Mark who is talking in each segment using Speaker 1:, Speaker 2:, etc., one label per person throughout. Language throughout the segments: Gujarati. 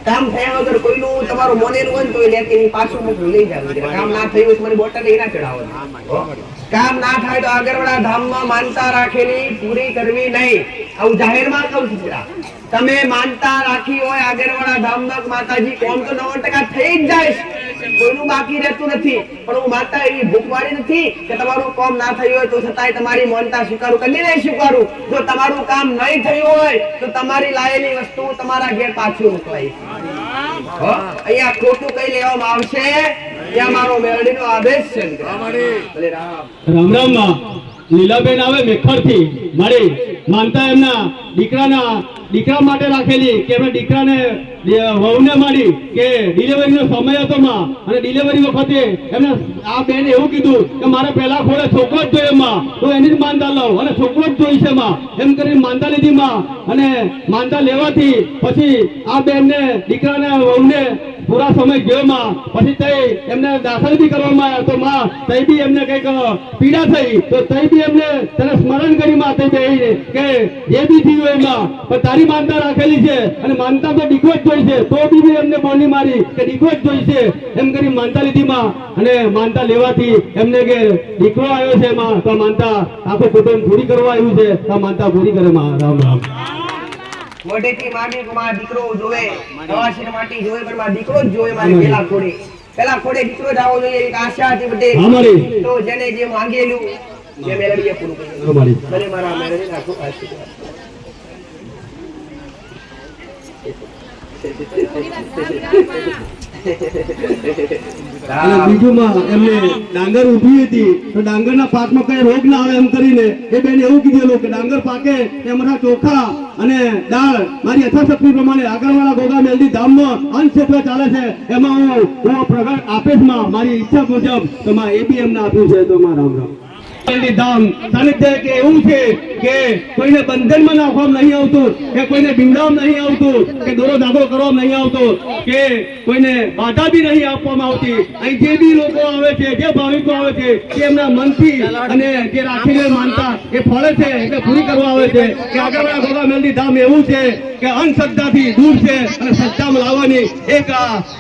Speaker 1: કામ થયા વગર કોઈનું તમારું મોનેલું હોય ને તો એ લેતી પાછું મોકલું લઈ જાવ. કામ ના થયું હોય મારી બોટલ લઈ ના ચડાવો. કામ ના થાય તો આગળવાળા ધામમાં માનતા રાખેલી પૂરી કરવી નહીં. આવું જાહેરમાં કહું છું. તમે માનતા રાખી હોય આગળવાળા ધામમાં માતાજી કોમ તો 90% થઈ જ જાય, કોઈનું બાકી રહેતું નથી. પણ હું માતા એવી ભૂખવાળી નથી કે તમારું કામ ના થયું હોય તો છતાંય તમારી માનતા સ્વીકારું કરી નહીં સ્વીકારું. જો તમારું કામ નહીં થયું હોય તો તમારી લાયેલી વસ્તુ તમારા ઘેર પાછું મોકલાઈ. અહીંયા ખોટું કઈ લેવામાં આવશે ત્યાં મારો મેરડીનો આદેશ છે.
Speaker 2: રામ રામ માં લીલાબેન આવે મેખરથી મારી માનતા એમના દીકરા માટે રાખેલી કે એમના દીકરાને વહુને મારી કે ડિલિવરીનો સમય હતો માં, અને ડિલિવરી વખતે એમને આ બેન એવું કીધું કે મારે પહેલા ખોળે છોકરો જ જોઈએ માં, તો એની જ માનતા લઉં અને છોકરો જ જોઈશે માં, એમ કરીને માનતા લીધી માં. અને માનતા લેવાથી પછી આ બેનને દીકરાને વહુને પૂરા સમય ગયો માં. પછી તઈ એમને દાખલ બી કરવામાં આવ્યા તો માં તઈ બી એમને કઈક પીડા થઈ તો તઈ બી એમને તેને સ્મરણ કરી માં તઈ બેહીને કે જે બી થયું એમાં પણ તારી માનતા રાખેલી છે અને માનતા તો દીકરો જ જોઈશે, તો બી એમને બોલી મારી કે દીકરો જ જોઈશે એમ કરી માનતા લીધી માં. અને માનતા લેવાથી એમને કે દીકરો આવ્યો છે માં, તો માનતા આખો કુટુંબ પૂરી કરવા આવ્યું છે, તો માનતા પૂરી કરે માં. રામ રામ.
Speaker 1: મોઢેથી માંડી માં દીકરો જોવે, નવાશીર માટી જોવે પણ માં દીકરો જ જોવે. મારી પેલા ખોડે દીકરો જ આવવો જોઈએ એક આશા હતી બધે. તો જેને જે માંગેલું જે મેળવીએ પૂરું કર્યું. ભલે મારા મેળવી નાખો આશીર્વાદ.
Speaker 2: બીજું માં એમને ડાંગર ઉભી હતી તો ડાંગરના પાકમાં કઈ રોગ ના આવે એમ કરીને એ બેન એવું કીધેલું કે ડાંગર પાકે એમના ચોખા અને દાળ મારી યથાશક્તિ પ્રમાણે આગળવાળા ગોગા મેલડી ધામનો અંશ જેટલો ચાલે છે એમાં હું પ્રગટ આપે માં મારી ઈચ્છા મુજબ તો માં એ બી એમને આપ્યું છે. તો માં રામ રામ. ધામ સાનિધ્ય કે એવું છે કે કોઈને બંધનમાં નાખવામાં નહીં આવતું, કે કોઈને બીવડાવવામાં નહીં આવતું, કે દોરો ધાગો કરવામાં નહીં આવતો, કે કોઈને બાધા બી નહીં આપવામાં આવતી. અહીં જે બી લોકો આવે છે, જે ભાવિકો આવે છે તે એમના મનથી અને જે રાખીને માનતા એ ફળે છે એટલે પૂરી કરવા આવે છે. કે આગળવાળા ગોગા મેલડી ધામ એવું છે કે અંધશ્રદ્ધાથી દૂર છે અને શ્રદ્ધામાં લાવવાની એક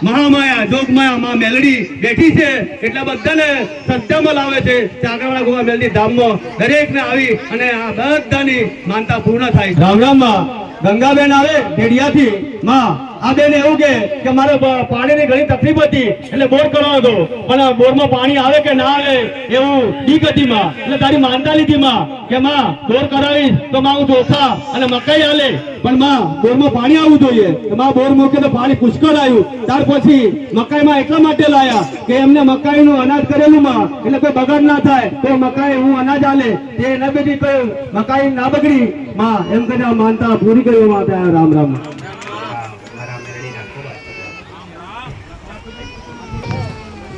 Speaker 2: મહામાયા જોગમાયા માં મેલડી બેઠી છે એટલે બધાને શ્રદ્ધામાં લાવે છે. આગળવાળા ગોગા મેલડી ધામમાં દરેકને આવી અને આ બધાની માનતા પૂર્ણ થાય. રામ રામ માં. ગંગાબેન આવે ઢેડિયાથી માં આ બેન એવું કે મારે પાણીની ઘણી તકલીફ હતી એટલે બોર કરવાનો હતો, પણ બોરમાં પાણી આવે કે ના આવે એવું બીક હતી માં, એટલે તારી માનતા લીધી માં કે માં બોર કરાવીશ તો માં હું ચોખા અને મકાઈ હાલે, પણ માં બોરમાં પાણી આવવું જોઈએ. માં બોર મૂકે તો પાણી પુષ્કળ આવ્યું. ત્યાર પછી મકાઈમાં એટલા માટે લાયા કે એમને મકાઈનું અનાજ કરેલું માં એટલે કોઈ બગાડ ના થાય તો મકાઈ હું અનાજ હાલે તે એના બેથી કોઈ મકાઈ ના બગડી માં એમ કરીને માનતા પૂરી કરવામાં આવ્યા. રામ રામ.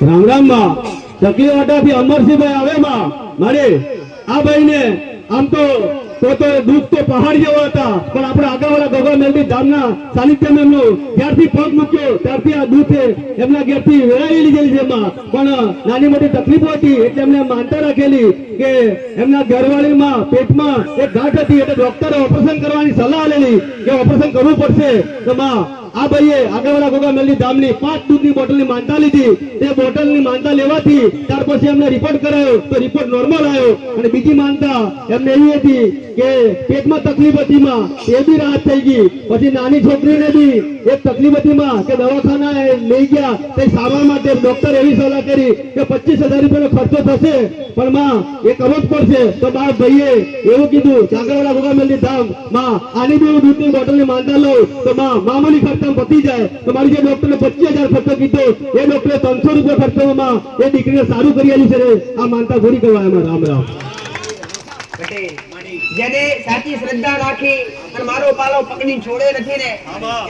Speaker 2: રામ રામ માં. ચકલી વાટાથી અમરસિંહભાઈ આવે માં મારે આ ભાઈ ને આમ તો દૂધ તો પહાડ જેવા હતા પણ આપણે આગળવાળા ગોગા મેલડી ધામના સાનિધ્યમાં એમનું જ્યારથી પગ મૂક્યો ત્યારથી આ દૂધ એમના ઘેરથી વેરાઈ લીધેલી છે એમાં. પણ નાની મોટી તકલીફો હતી એટલે એમને માનતા રાખેલી કે એમના ઘરવાળીમાં પેટમાં એક ગાંઠ હતી એટલે ડોક્ટરે ઓપરેશન કરવાની સલાહ આલેલી કે ઓપરેશન કરવું પડશે. તો માં આ ભાઈએ આગળવાળા ગોગા મેલડી ધામની 5 દૂધની બોટલની માનતા લીધી. તે બોટલની માનતા લેવાથી ત્યાર પછી એમને રિપોર્ટ કરાયો તો રિપોર્ટ નોર્મલ આવ્યો. અને બીજી માનતા એમને એવી હતી કે પેટમાં તકલીફ હતી માં એ બી રાહત થઈ ગઈ. પછી નાની છોકરીને બી એક તકલીફ હતી માં કે દવાખાના લઈ ગયા તે સારવાર માટે ડોક્ટર એવી સલાહ કરી કે 25,000 રૂપિયાનો ખર્ચો થશે પણ માં એ કરવો જ પડશે. તો બાર ભાઈએ એવું કીધું કે આગળવાળા ગોગા મેલડી ધામ માં આની બી હું દૂધની બોટલની માનતા લઉં તો માં મામૂલી ખર્ચામાં પતી જાય. તો મારી જે ડોક્ટરને 25,000 ખર્ચો કીધો એ ડોક્ટરે 300 રૂપિયા ખર્ચવામાં એ દીકરીને સારું કરી આલી છે. આ માનતા પૂરી કરવા એમાં. રામ રામ.
Speaker 1: જેને સાચી શ્રદ્ધા રાખી અને મારો પાલો પકડી છોડે નથી ને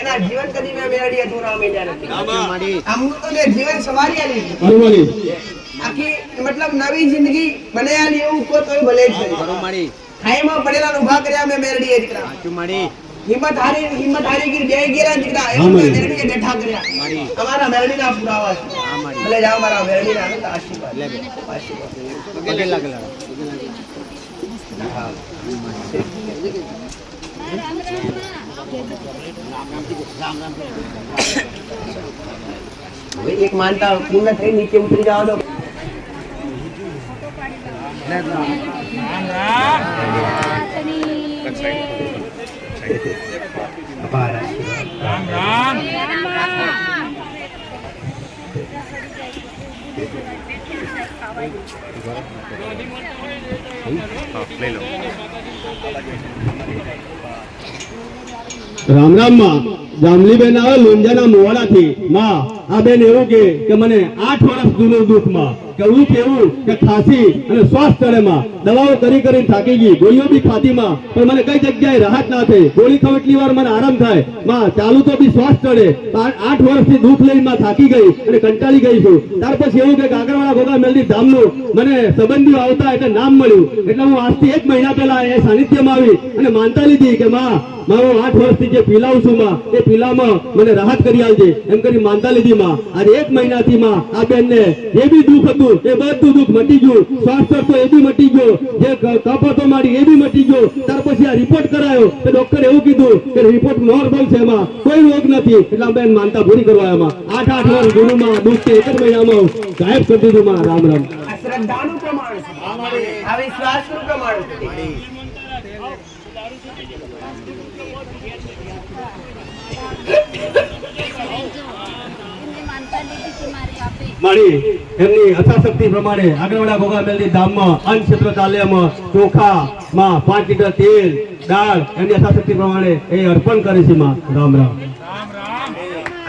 Speaker 1: એના જીવન કદી મેં મેળવી અધૂરા મળ્યા નથી. આમ તો મેં જીવન સવારી આલી આખી મતલબ નવી જિંદગી બનાયાલી એવું કો તોય ભલે છે. ખાઈમાં પડેલા ઉભા કર્યા મેં મેળવી દીકરા. હિંમત હારી ગીર બે ગેરા દીકરા એવું મેળવી બેઠા કર્યા. તમારા મેળવીના પુરાવા છે. ભલે જાઓ મારા મેળવીના આશીર્વાદ. હવે એક માનતા પૂર્ણ થઈ નીચે ઉતરી જવા દો.
Speaker 2: રામ રામ માં જામલીબેન આવે લોંજાના મોવાડાથી માં આ બેન એવું કે મને 8 વર્ષ જૂનું દુઃખ માં કે એવું કેવું કે ખાંસી અને શ્વાસ ચડે માં દવાઓ કરી કરીને થાકી ગઈ ગોળીઓ બી ખાધી માં પણ મને કઈ જગ્યાએ રાહત ના થઈ ગોળી ખાવ એટલી વાર મને આરામ થાય માં ચાલુ તો બી શ્વાસ ચડે 8 વર્ષથી દુઃખ લઈને માં થાકી ગઈ અને કંટાળી ગઈ છું ત્યાર પછી એવું કે કાગરવાડા ગોગા મેલડી ધામનું મને સંબંધીઓ આવતા એટલે નામ મળ્યું એટલે હું આજથી 1 મહિના પહેલા એ સાનિધ્યમાં આવી અને માનતા લીધી કે માં હું 8 વર્ષથી જે પીલાઉં છું માં એ પીલામાં મને રાહત કરી આલજે એમ કરી માનતા લીધી માં આજે 1 મહિનાથી માં આ બેનને જે બી દુઃખ હતું એ બધું દુઃખ મટી ગયું શ્વાસ ચડતો એ બી મટી ગયો જે કફ હતો મારી એ બી મટી ગયો ત્યાર પછી આ રિપોર્ટ કરાયો તો ડોક્ટરે એવું કીધું કે રિપોર્ટ નોર્મલ છે એમાં કોઈ રોગ નથી એટલે બેન માનતા પૂરી કરવા એમાં 8 વર્ષ જૂનું માં દુઃખ 1 જ મહિનામાં ગાયબ કરી દીધું માં રામ રામ
Speaker 1: આ શ્રદ્ધાનું પ્રમાણ છે, આ વિશ્વાસનું પ્રમાણ છે.
Speaker 2: મારી એમની યથાશક્તિ પ્રમાણે આગળવાડા ગોગા મેલડી ધામમાં અન્ન ક્ષેત્ર તાલ્યમાં ચોખા માં 5 લીટર તેલ દાળ એમની યથાશક્તિ પ્રમાણે એ અર્પણ કરે છે માં રામ રામ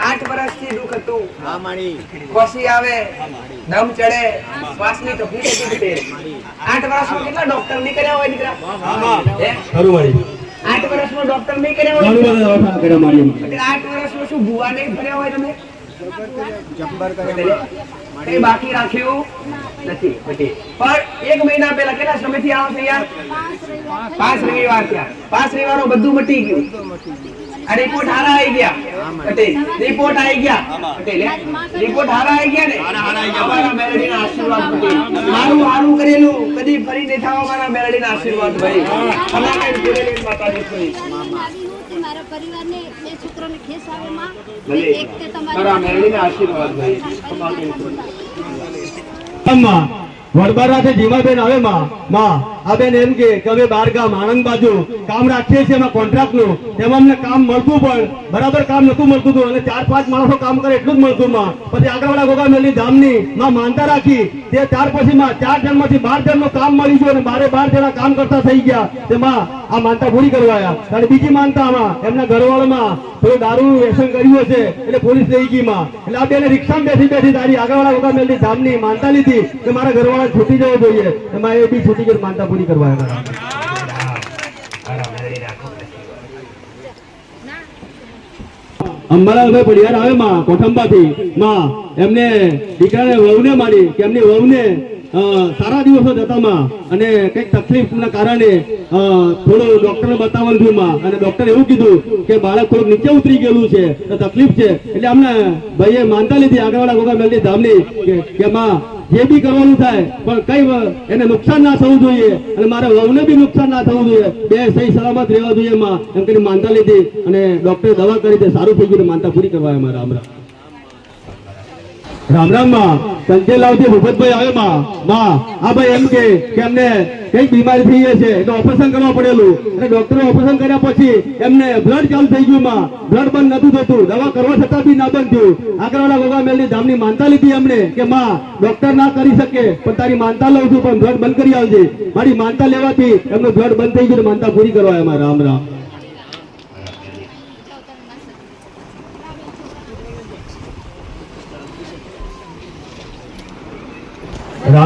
Speaker 1: 8 વર્ષથી દુઃખ હતું, ખોસી આવે, દમ ચડે, શ્વાસની તકલીફ હતી. 8 વર્ષમાં કેટલા ડોક્ટર ની કર્યા હોય દીકરા?
Speaker 2: ખરું મારી
Speaker 1: 8 વર્ષમાં ડોક્ટર નહીં કર્યા હોય.
Speaker 2: ઘણું બધા દવાખાના કર્યા મારી
Speaker 1: 8 વર્ષમાં શું ભૂવા નહીં ફર્યા હોય તમે? કઈ બાકી રાખ્યું નથી. પણ 1 મહિના પહેલા કેટલા સમયથી આવો છો યાર? 5 રવિવાર થયા. 5 રવિવારો બધું મટી ગયું. આ રિપોર્ટ હારા આવી ગયા પટેલ, રિપોર્ટ આવી ગયા પટેલ, રિપોર્ટ હારા આવી ગયા ને અમારા મેલડીના આશીર્વાદ પટેલ. મારું હારું કરેલું કદી ફરી નહીં થાવ અમારા મેલડીના આશીર્વાદ ભાઈ. અમારા ગુરેલી માતાજી ભાઈ
Speaker 3: મારા પરિવારને 2 છોકરાને ખેસ આવે માં
Speaker 1: ભલે
Speaker 3: એક તે
Speaker 1: મારા મેલડીના આશીર્વાદ ભાઈ.
Speaker 2: અમ્મા વડબારાથી જીમાબેન આવે માં આ બેન એમ કે હવે 12 ગામ આણંદ બાજુ કામ રાખીએ છીએ એમાં કોન્ટ્રાક્ટનું તેમાં અમને કામ મળતું પણ બરાબર કામ નતું મળતું હતું અને 4-5 માણસો કામ કરે એટલું જ મળતું માં પછી આગળવાડા ગોગા મેલડી ધામની માં માનતા રાખી તે ત્યાર પછી માં 4 જણમાંથી 12 જણનું કામ મળી ગયું અને 12 જણા કામ કરતા થઈ ગયા તેમાં આ માનતા પૂરી કરવાયા. અને બીજી માનતામાં એમના ઘરવાળામાં થોડું દારૂ વ્યસન કર્યું હશે એટલે પોલીસ લઈ ગઈ માં એટલે આ બેને રિક્ષામાં બેઠી તારી આગળવાડા ગોગા મેલડી ધામની માનતા લીધી કે મારા ઘરવાળા છૂટી જવો જોઈએ એમાં એ બી છૂટી ગઈ માનતા પૂરી કરવાયા. અંબાલાલભાઈ પડિયાર આવે માં કોઠંબાથી માં એમને દીકરાને વહુને મારી કે એમની વહુને સારા દિવસો જતા માં અને કઈક તકલીફના કારણે થોડું ડોક્ટરને બતાવવાનું થયું માં અને ડોક્ટરે એવું કીધું કે બાળક થોડુંક નીચે ઉતરી ગયેલું છે તો તકલીફ છે એટલે અમને ભાઈએ માનતા લીધી આગળવાડા ગોગા મેલડી ધામની કે માં જે બી કરવાનું થાય પણ કઈ એને નુકસાન ના થવું જોઈએ અને મારા વહુને બી નુકસાન ના થવું જોઈએ, બે સહી સલામત રહેવા જોઈએ માં એમ કરીને માનતા લીધી અને ડોક્ટરે દવા કરી દે સારું થઈ ગયું માનતા પૂરી કરવા એમાં રામ રામ માં સંજયલાલજી ભૂપતભાઈ આવે માં આ ભાઈ એમ કે એમને કઈક બીમારી થઈ ગઈ છે એટલે ઓપરેશન કરવા પડેલું અને ડોક્ટરે ઓપરેશન કર્યા પછી એમને બ્લડ ચાલુ થઈ ગયું માં બ્લડ બંધ નતું થતું દવા કરવા છતાં બી ના બંધ થયું. આગળવાડા ગોગા મેલડી ધામની માનતા લીધી એમને કે માં ડોક્ટર ના કરી શકે પણ તારી માનતા લઉં છું પણ બ્લડ બંધ કરી આવજે. મારી માનતા લેવાથી એમનું બ્લડ બંધ થઈ ગયું માનતા પૂરી કરવા એમાં રામ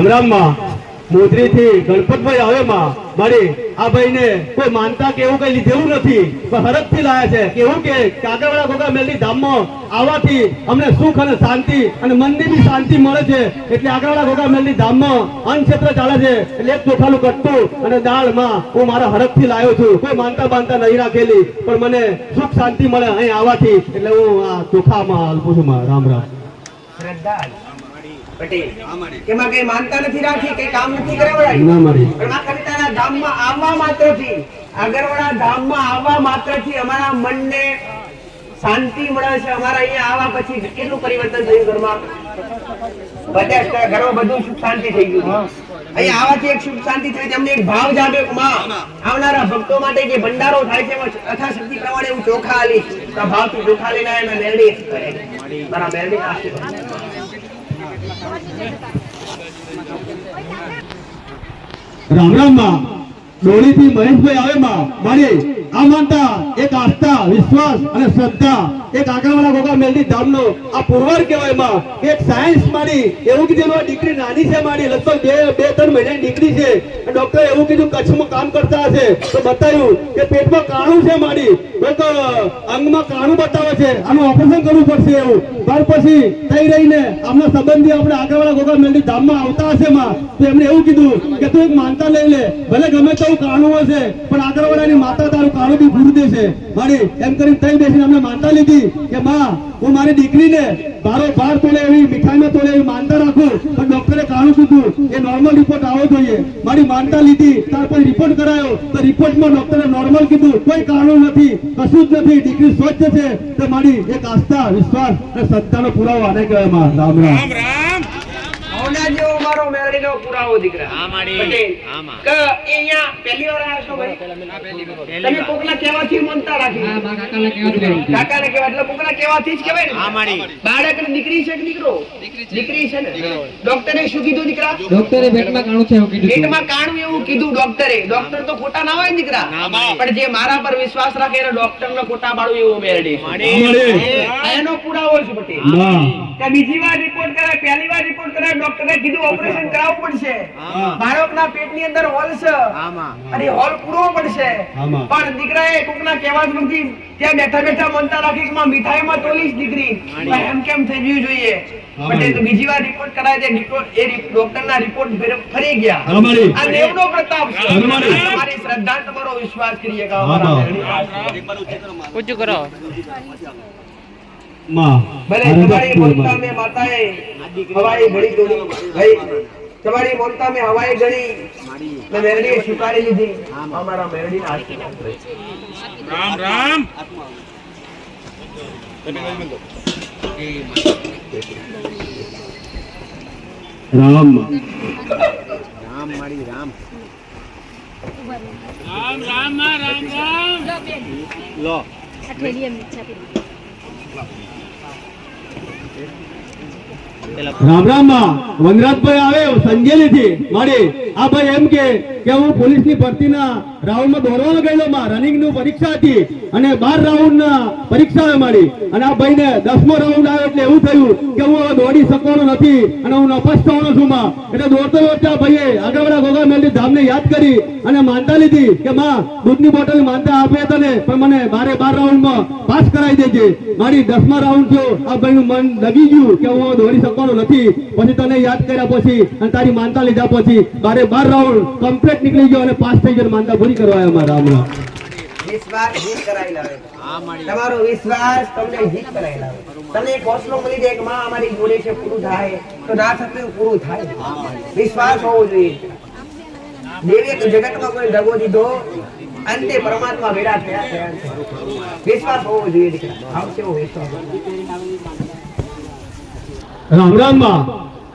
Speaker 2: રામ માં મોદરી થી ગણપતભાઈ આવે માં મારી આ ભાઈને કોઈ માનતા કે એવું કઈ લીધેલું નથી પણ હરખ થી લાયા છે કેવું કે આગળવાડા ગોગા મેલડી ધામમાં આવવાથી અમને સુખ અને શાંતિ અને મનની બી શાંતિ મળે છે એટલે આગળવાડા ગોગા મેલડી ધામમાં અન્ન ક્ષેત્ર ચાલે છે એટલે એક ચોખાનું કટ્ટું અને દાળમાં હું મારા હરખ થી લાવ્યો છું. કોઈ માનતા નહીં રાખેલી પણ મને સુખ શાંતિ મળે અહીં આવવાથી એટલે હું આ ચોખામાં અલ્પું છું માં રામ
Speaker 1: શ્રદ્ધા પટેલ એમાં કઈ માનતા નથી રાખી, કઈ કામ નથી કરાવડાયું,
Speaker 2: ના મારી
Speaker 1: પણ માં કવિતાના ધામમાં આવવા માત્રથી આગળવાળા ધામમાં આવવા માત્રથી અમારા મનને શાંતિ મળે છે. અમારા અહીંયા આવવા પછી કેટલું પરિવર્તન થયું ઘરમાં? 50% ઘરમાં બધું સુખ શાંતિ થઈ ગયું. અહીંયા આવવાથી એક સુખ શાંતિ થઈ છે. અમને એક ભાવ જાગ્યો કે માં આવનારા ભક્તો માટે જે ભંડારો થાય છે એમાં યથાશક્તિ પ્રમાણે હું ચોખા આલીશ. તો ભાવથી ચોખા લઈને આવ્યા. મેં મેરડી મારા મેરડી આશીર્વાદ.
Speaker 2: રામ રામ માં ડોળી થી મહેશભાઈ આવે માં મારી આ માનતા એક આસ્થા વિશ્વાસ અને શ્રદ્ધા એક આગળવાળા ગોગા મેલડી ધામનો આ પુરવાર કહેવાય માં. એક સાયન્સ મારી એવું કીધું દીકરી નાની છે મારી લગભગ 2-3 મહિનાની દીકરી છે. ડોક્ટરે એવું કીધું કચ્છમાં કામ કરતા હશે તો બતાવ્યું કે પેટમાં કાણું છે મારી, કોઈક અંગમાં કાણું બતાવે છે, આનું ઓપરેશન કરવું પડશે એવું. ત્યાર પછી થઈ રહીને આમના સંબંધી આપણે આગળવાળા ગોગા મેલડી ધામમાં આવતા હશે માં તો એમને એવું કીધું કે તું એક માનતા લઈ લે, ભલે ગમે તેવું કાણું હશે પણ આગળવાળાની માતા તારું કાણું બી પૂરું દેશે મારી. એમ કરીને તઈ બેસીને અમને માનતા લીધી કે માં હું મારી દીકરીને 12 તોલે એવી મીઠાઈમાં તોલે એવી માનતા રાખું પણ ડોક્ટરે કાણું કીધું એ નોર્મલ રિપોર્ટ આવવો જોઈએ. મારી માનતા લીધી, ત્યાર પછી રિપોર્ટ કરાયો તો રિપોર્ટમાં ડોક્ટરે નોર્મલ કીધું, કોઈ કાણું નથી, કશું જ નથી, દીકરી સ્વચ્છ છે. તો મારી એક આસ્થા વિશ્વાસ અને શ્રદ્ધાનો પુરાવો આને કહેવાય માં. રામ રામ
Speaker 1: આવના જેવો મારો મેરડીનો પુરાવો દીકરા પટેલ કે અહીંયા પહેલી વાર આવ્યા છો ભાઈ? તમે કોકના કહેવાથી મનતા રાખી? કાકાના કહેવા એટલે કોકના કહેવાથી જ કહેવાય ને. બાળકની દીકરી છે કે દીકરો? દીકરી છે ને. ડોક્ટરે શું કીધું દીકરા?
Speaker 4: ડોક્ટરે પેટમાં કાણું છે એવું કીધું.
Speaker 1: પેટમાં કાણું એવું કીધું ડોક્ટરે. ડોક્ટર તો ખોટા ના હોય દીકરા, પણ જે મારા પર વિશ્વાસ રાખે એને ડોક્ટરનો ખોટા પાડું એવું મેરડી એનો પુરાવો છે પટેલ. કે બીજી વાર રિપોર્ટ કરાય, પહેલી વાર રિપોર્ટ કરાય, ડોક્ટરે કીધું ઓપરેશન કરાવવું પડશે. બાળકના પેટની અંદર હોલ છે અને હોલ પૂરવો પડશે. પણ દીકરાએ કોકના કહેવાથી ત્યાં બેઠા બેઠા મનતા રાખી કે મીઠાઈમાં તોલીશ દીકરી, એમ કેમ થઈ ગયું જોઈએ. પટેલ તો બીજી વાર રિપોર્ટ કરાય છે, એ ડોક્ટરના રિપોર્ટ ફરી ગયા. આ દેવનો પ્રતાપ છે. તમારી શ્રદ્ધા તમારો વિશ્વાસ કરીએ કે
Speaker 4: ઊંચું કરો
Speaker 2: માં.
Speaker 1: ભલે તમારી મમતા મેં માતાએ હવાઈ ઘડી તોડી ભાઈ, તમારી મમતા મેં હવાઈ ઘડી મેં મેરડીએ સ્વીકારી લીધી. અમારા મેરડીના આશીર્વાદ રહે.
Speaker 5: રામ રામ
Speaker 2: રામ
Speaker 5: રામ રામ
Speaker 3: લો અઠેલી એમ ઈચ્છા કરી.
Speaker 2: રામ રામ માં વનરાજભાઈ આવે સંજેલી થી મારી આ ભાઈ એમ કે હું પોલીસની ભરતીના રાઉન્ડમાં દોડવાનો ગયેલો માં. રનિંગ નું પરીક્ષા હતી અને 12 રાઉન્ડ ના પરીક્ષા આવે મારી. અને આ ભાઈને 10મો રાઉન્ડ આવ્યો એટલે એવું થયું કે હું હવે દોડી શકવાનો નથી અને હું નપાસ થવાનો છું માં. એટલે દોડતો દોડતા ભાઈએ આગળવાળા ગોગા મેલડી ધામને યાદ કરી અને માનતા લીધી કે માં દૂધની બોટલ માનતા આપે તને પણ મને 12 રાઉન્ડમાં પાસ કરાવી દેજે. મારી 10મા રાઉન્ડ થયો, આ ભાઈનું મન લગી ગયું કે હું દોડી શકવાનો નથી. પછી તને યાદ કર્યા પછી અને તારી માનતા લીધા પછી 12 રાઉન્ડ કમ્પ્લીટ નીકળી ગયો અને પાસ થઈ ગયો. માનતા પૂરી કરવા આવ્યા. રામ રામ
Speaker 1: વિશ્વાસ જીત કરાવી લાવે. તમારો વિશ્વાસ તમને જીત કરાવી લાવે. તમને એક હોસલો મળી જાય કે માં અમારી જોડે છે, પૂરું થાય તો ના થતું પૂરું થાય. વિશ્વાસ હોવો જોઈએ. દેવે જગતમાં કોઈ દગો દીધો, અંતે પરમાત્મા ભેડા થયા. વિશ્વાસ હોવો જોઈએ દીકરા. આવશે એવો વિશ્વાસ.
Speaker 2: રામ રામ માં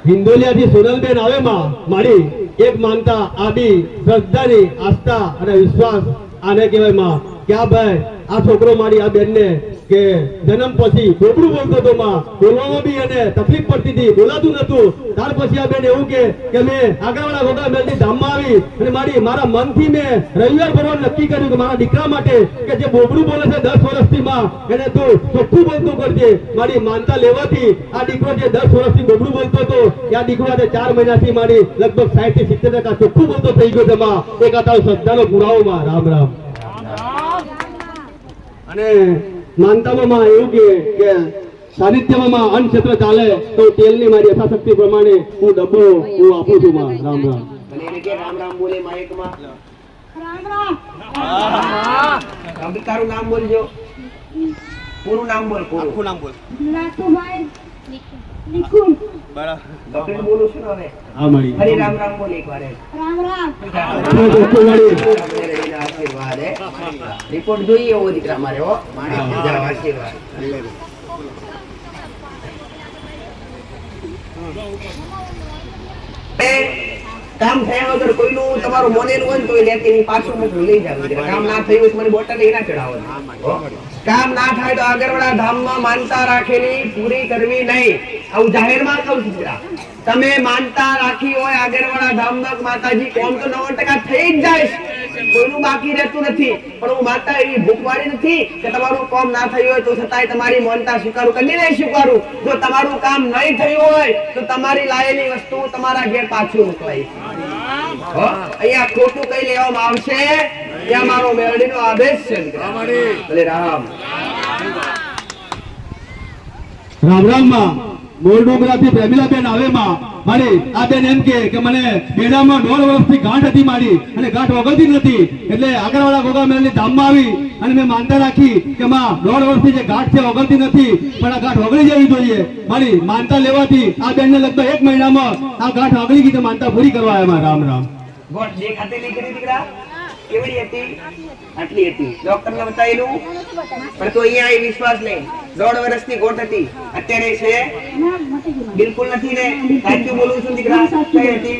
Speaker 2: હિન્દોલિયાથી સોનલબેન આવે માં મારી એક માનતા આદિ શ્રદ્ધાની આસ્થા અને વિશ્વાસ આને કહેવાય માં. કે આ ભાઈ આ છોકરો મારી આ બેનને કે જન્મ પછી બોબડું બોલતો હતો માં, બોલવામાં બી એને તકલીફ પડતી હતી, બોલાતું નતું. ત્યાર પછી આ બેન એવું કે મેં આગળવાળા ગોગા મેલડી ધામમાં આવી અને મારા મનથી મેં રવિવાર ભરવાનું નક્કી કર્યું કે મારા દીકરા માટે કે જે બોબડું બોલે છે 10 વર્ષથી માં એને તું ચોખ્ખું બોલતું કરજે. મારી માનતા લેવાથી આ દીકરો જે 10 વર્ષથી બોબડું બોલતો હતો આ દીકરો આજે 4 મહિનાથી મારી લગભગ 60 થી 70% ચોખ્ખું બોલતો થઈ ગયો છે માં. એક આ તારો શ્રદ્ધાનો પુરાવો માં. રામ રામ. અને માનતામાં માં એવું કે સાનિધ્યમાં અન્ન ક્ષેત્ર ચાલે તો તેલની મારી યથાશક્તિ પ્રમાણે હું ડબ્બો હું આપું છું માં. રામ રામ.
Speaker 1: અને એને કે રામ રામ બોલે માઇકમાં.
Speaker 3: રામ રામ
Speaker 1: તારું નામ બોલજો. પૂરું નામ બોલ. પૂરું
Speaker 5: આખું નામ બોલ.
Speaker 3: નાતુભાઈ નિકુંજ.
Speaker 1: બકરી બોલું છું ને હવે.
Speaker 2: હા મળી
Speaker 1: ફરી રામ રામ બોલ એકવાર એમ.
Speaker 3: રામ રામ.
Speaker 1: મેરડીના આશીર્વાદ હે. રિપોર્ટ જોઈએ એવો દીકરા મારે હો. જાઓ, આશીર્વાદ. કામ થયા વગર કોઈનું તમારું મોનેલું હોય ને તો એ લેતી નહીં, પાછું મોકલું લઈ જાવ દીકરા. કામ ના થયું હોય તો મને બોટલ લઈ ના ચડાવો. કામ ના થાય તો આગળવાળા ધામમાં માનતા રાખેલી પૂરી કરવી નહીં. આવું જાહેરમાં કહું છું દીકરા. તમે માનતા રાખી હોય આગળવાળા ધામમાં માતાજી કોમ તો 90% થઈ જ જાય છે. કોઈનું બાકી રહેતું નથી. પણ હું માતા એવી ભૂખવાળી નથી કે તમારું કામ ના થયું હોય તો છતાંય તમારી માનતા સ્વીકારું કરી નહીં સ્વીકારું. જો તમારું કામ નહીં થયું હોય તો તમારી લાયેલી વસ્તુ તમારા ઘેર પાછું મોકલાઈ. અહીંયા ખોટું કઈ લેવામાં આવશે ત્યાં મારો મેરડીનો આદેશ છે. ભલે રામ.
Speaker 2: રામ રામ માં મોર ડોંગરાથી પ્રેમીલાબેન આવે માં મારી આ બેન એમ કે મને બેડામાં 1.5 વર્ષથી ગાંઠ હતી મારી અને ગાંઠ વગરતી નથી એટલે આગળવાળા ગોગા મેલની ધામમાં આવી અને મેં માનતા રાખી કે માં 1.5 વર્ષથી જે ગાંઠ છે વગરતી નથી પણ આ ગાંઠ વગળી જવી જોઈએ. મારી માનતા લેવાથી આ બેનને લગભગ 1 મહિનામાં આ ગાંઠ વગળી ગઈ તો માનતા પૂરી કરવા આવ્યા. રામ રામ.
Speaker 1: ગોટ દેખાતી નહીં કરી દીકરા. કેવડી હતી? આટલી હતી. ડોક્ટરને બતાવેલું પણ તો અહીંયા આવી વિશ્વાસ નહીં. 1.5 વર્ષની ગોટ હતી. અત્યારે છે
Speaker 3: ના, મટી ગયું.
Speaker 1: બિલકુલ નથી ને. સાચું બોલું છું દીકરા. કઈ હતી?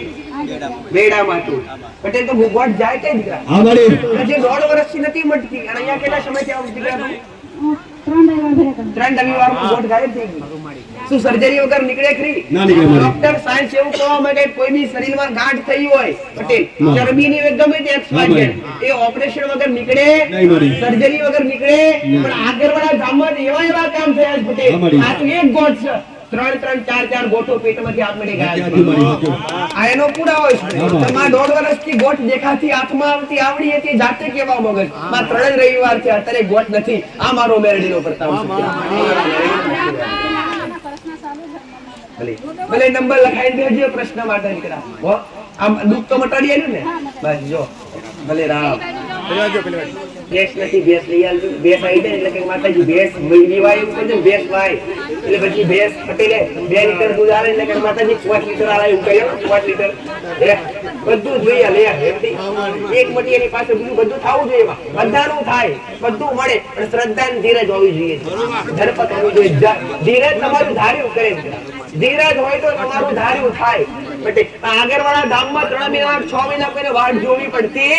Speaker 1: બેડામાં હતું. પટેલ તો ગોટ જાય કે દીકરા?
Speaker 2: હા મારી
Speaker 1: જે 1.5 વર્ષથી નથી મટતી અને અહીંયા કેટલા સમયથી આવું દીકરા?
Speaker 3: 3 રવિવાર ભર્યા તમે.
Speaker 1: 3 રવિવારમાં ગોટ ગાયબ થઈ ગઈ. શું સર્જરી વગર નીકળે ખરી?
Speaker 2: ના નીકળે મારી.
Speaker 1: ડોક્ટર સાયન્સ એવું કહેવા માંગે કે કોઈ બી શરીરમાં ગાંઠ થઈ હોય પટેલ ચરબીની ગમે તે એક્સપાયર એ ઓપરેશન વગર નીકળે
Speaker 2: નહીં મારી.
Speaker 1: સર્જરી વગર નીકળે. પણ આગળવાળા ધામમાં એવા કામ થયા છે
Speaker 2: હા
Speaker 1: પટેલ.
Speaker 2: મારી.
Speaker 1: આ તો એક ગોઠ છે. 3 4 ગોઠો પેટમાંથી હાથમાંથી ગાયબ થઈ ગઈ. આ એનો પુરાવો છે. તમારા 1.5 વર્ષથી ગોઠ દેખાતી હાથમાં આવતી આવડી હતી જાતે કેવા મગજ માં 3 જ રવિવાર છે અત્યારે ગોઠ નથી. આ મારો મેરડીનો પ્રતાપ છે. ભલે ભલે નંબર લખાઈ દેજો પ્રશ્ન માટે દીકરા. હો આમ દુઃખ તો મટાડી આલ્યું ને. બસ જો ભલે રામ. ભેંસ નથી ભેંસ લઈ આવજો. ભેંસ આવી જાય એટલે કે માતાજી ભેંસ વાય એવું કહે ભેંસ વાય એટલે પછી ભેંસ પટેલે 2 લીટર દૂધ આવે એટલે કે માતાજી 5 લીટર આવે એવું કહ્યું. 5 લીટર બધું જોઈએ લે એમથી એક મટી એની પાસે બીજું બધું થવું જોઈએ. બધાનું થાય બધું મળે પણ શ્રદ્ધા ને ધીરજ હોવી જોઈએ. ધરપત હોવી જોઈએ. ધીરજ તમારું ધાર્યું કરે. ધીરજ હોય તો તમારું ધાર્યું થાય. આગળવાળા ધામમાં 3 મહિના 6 મહિના કોઈને વાટ જોવી પડતી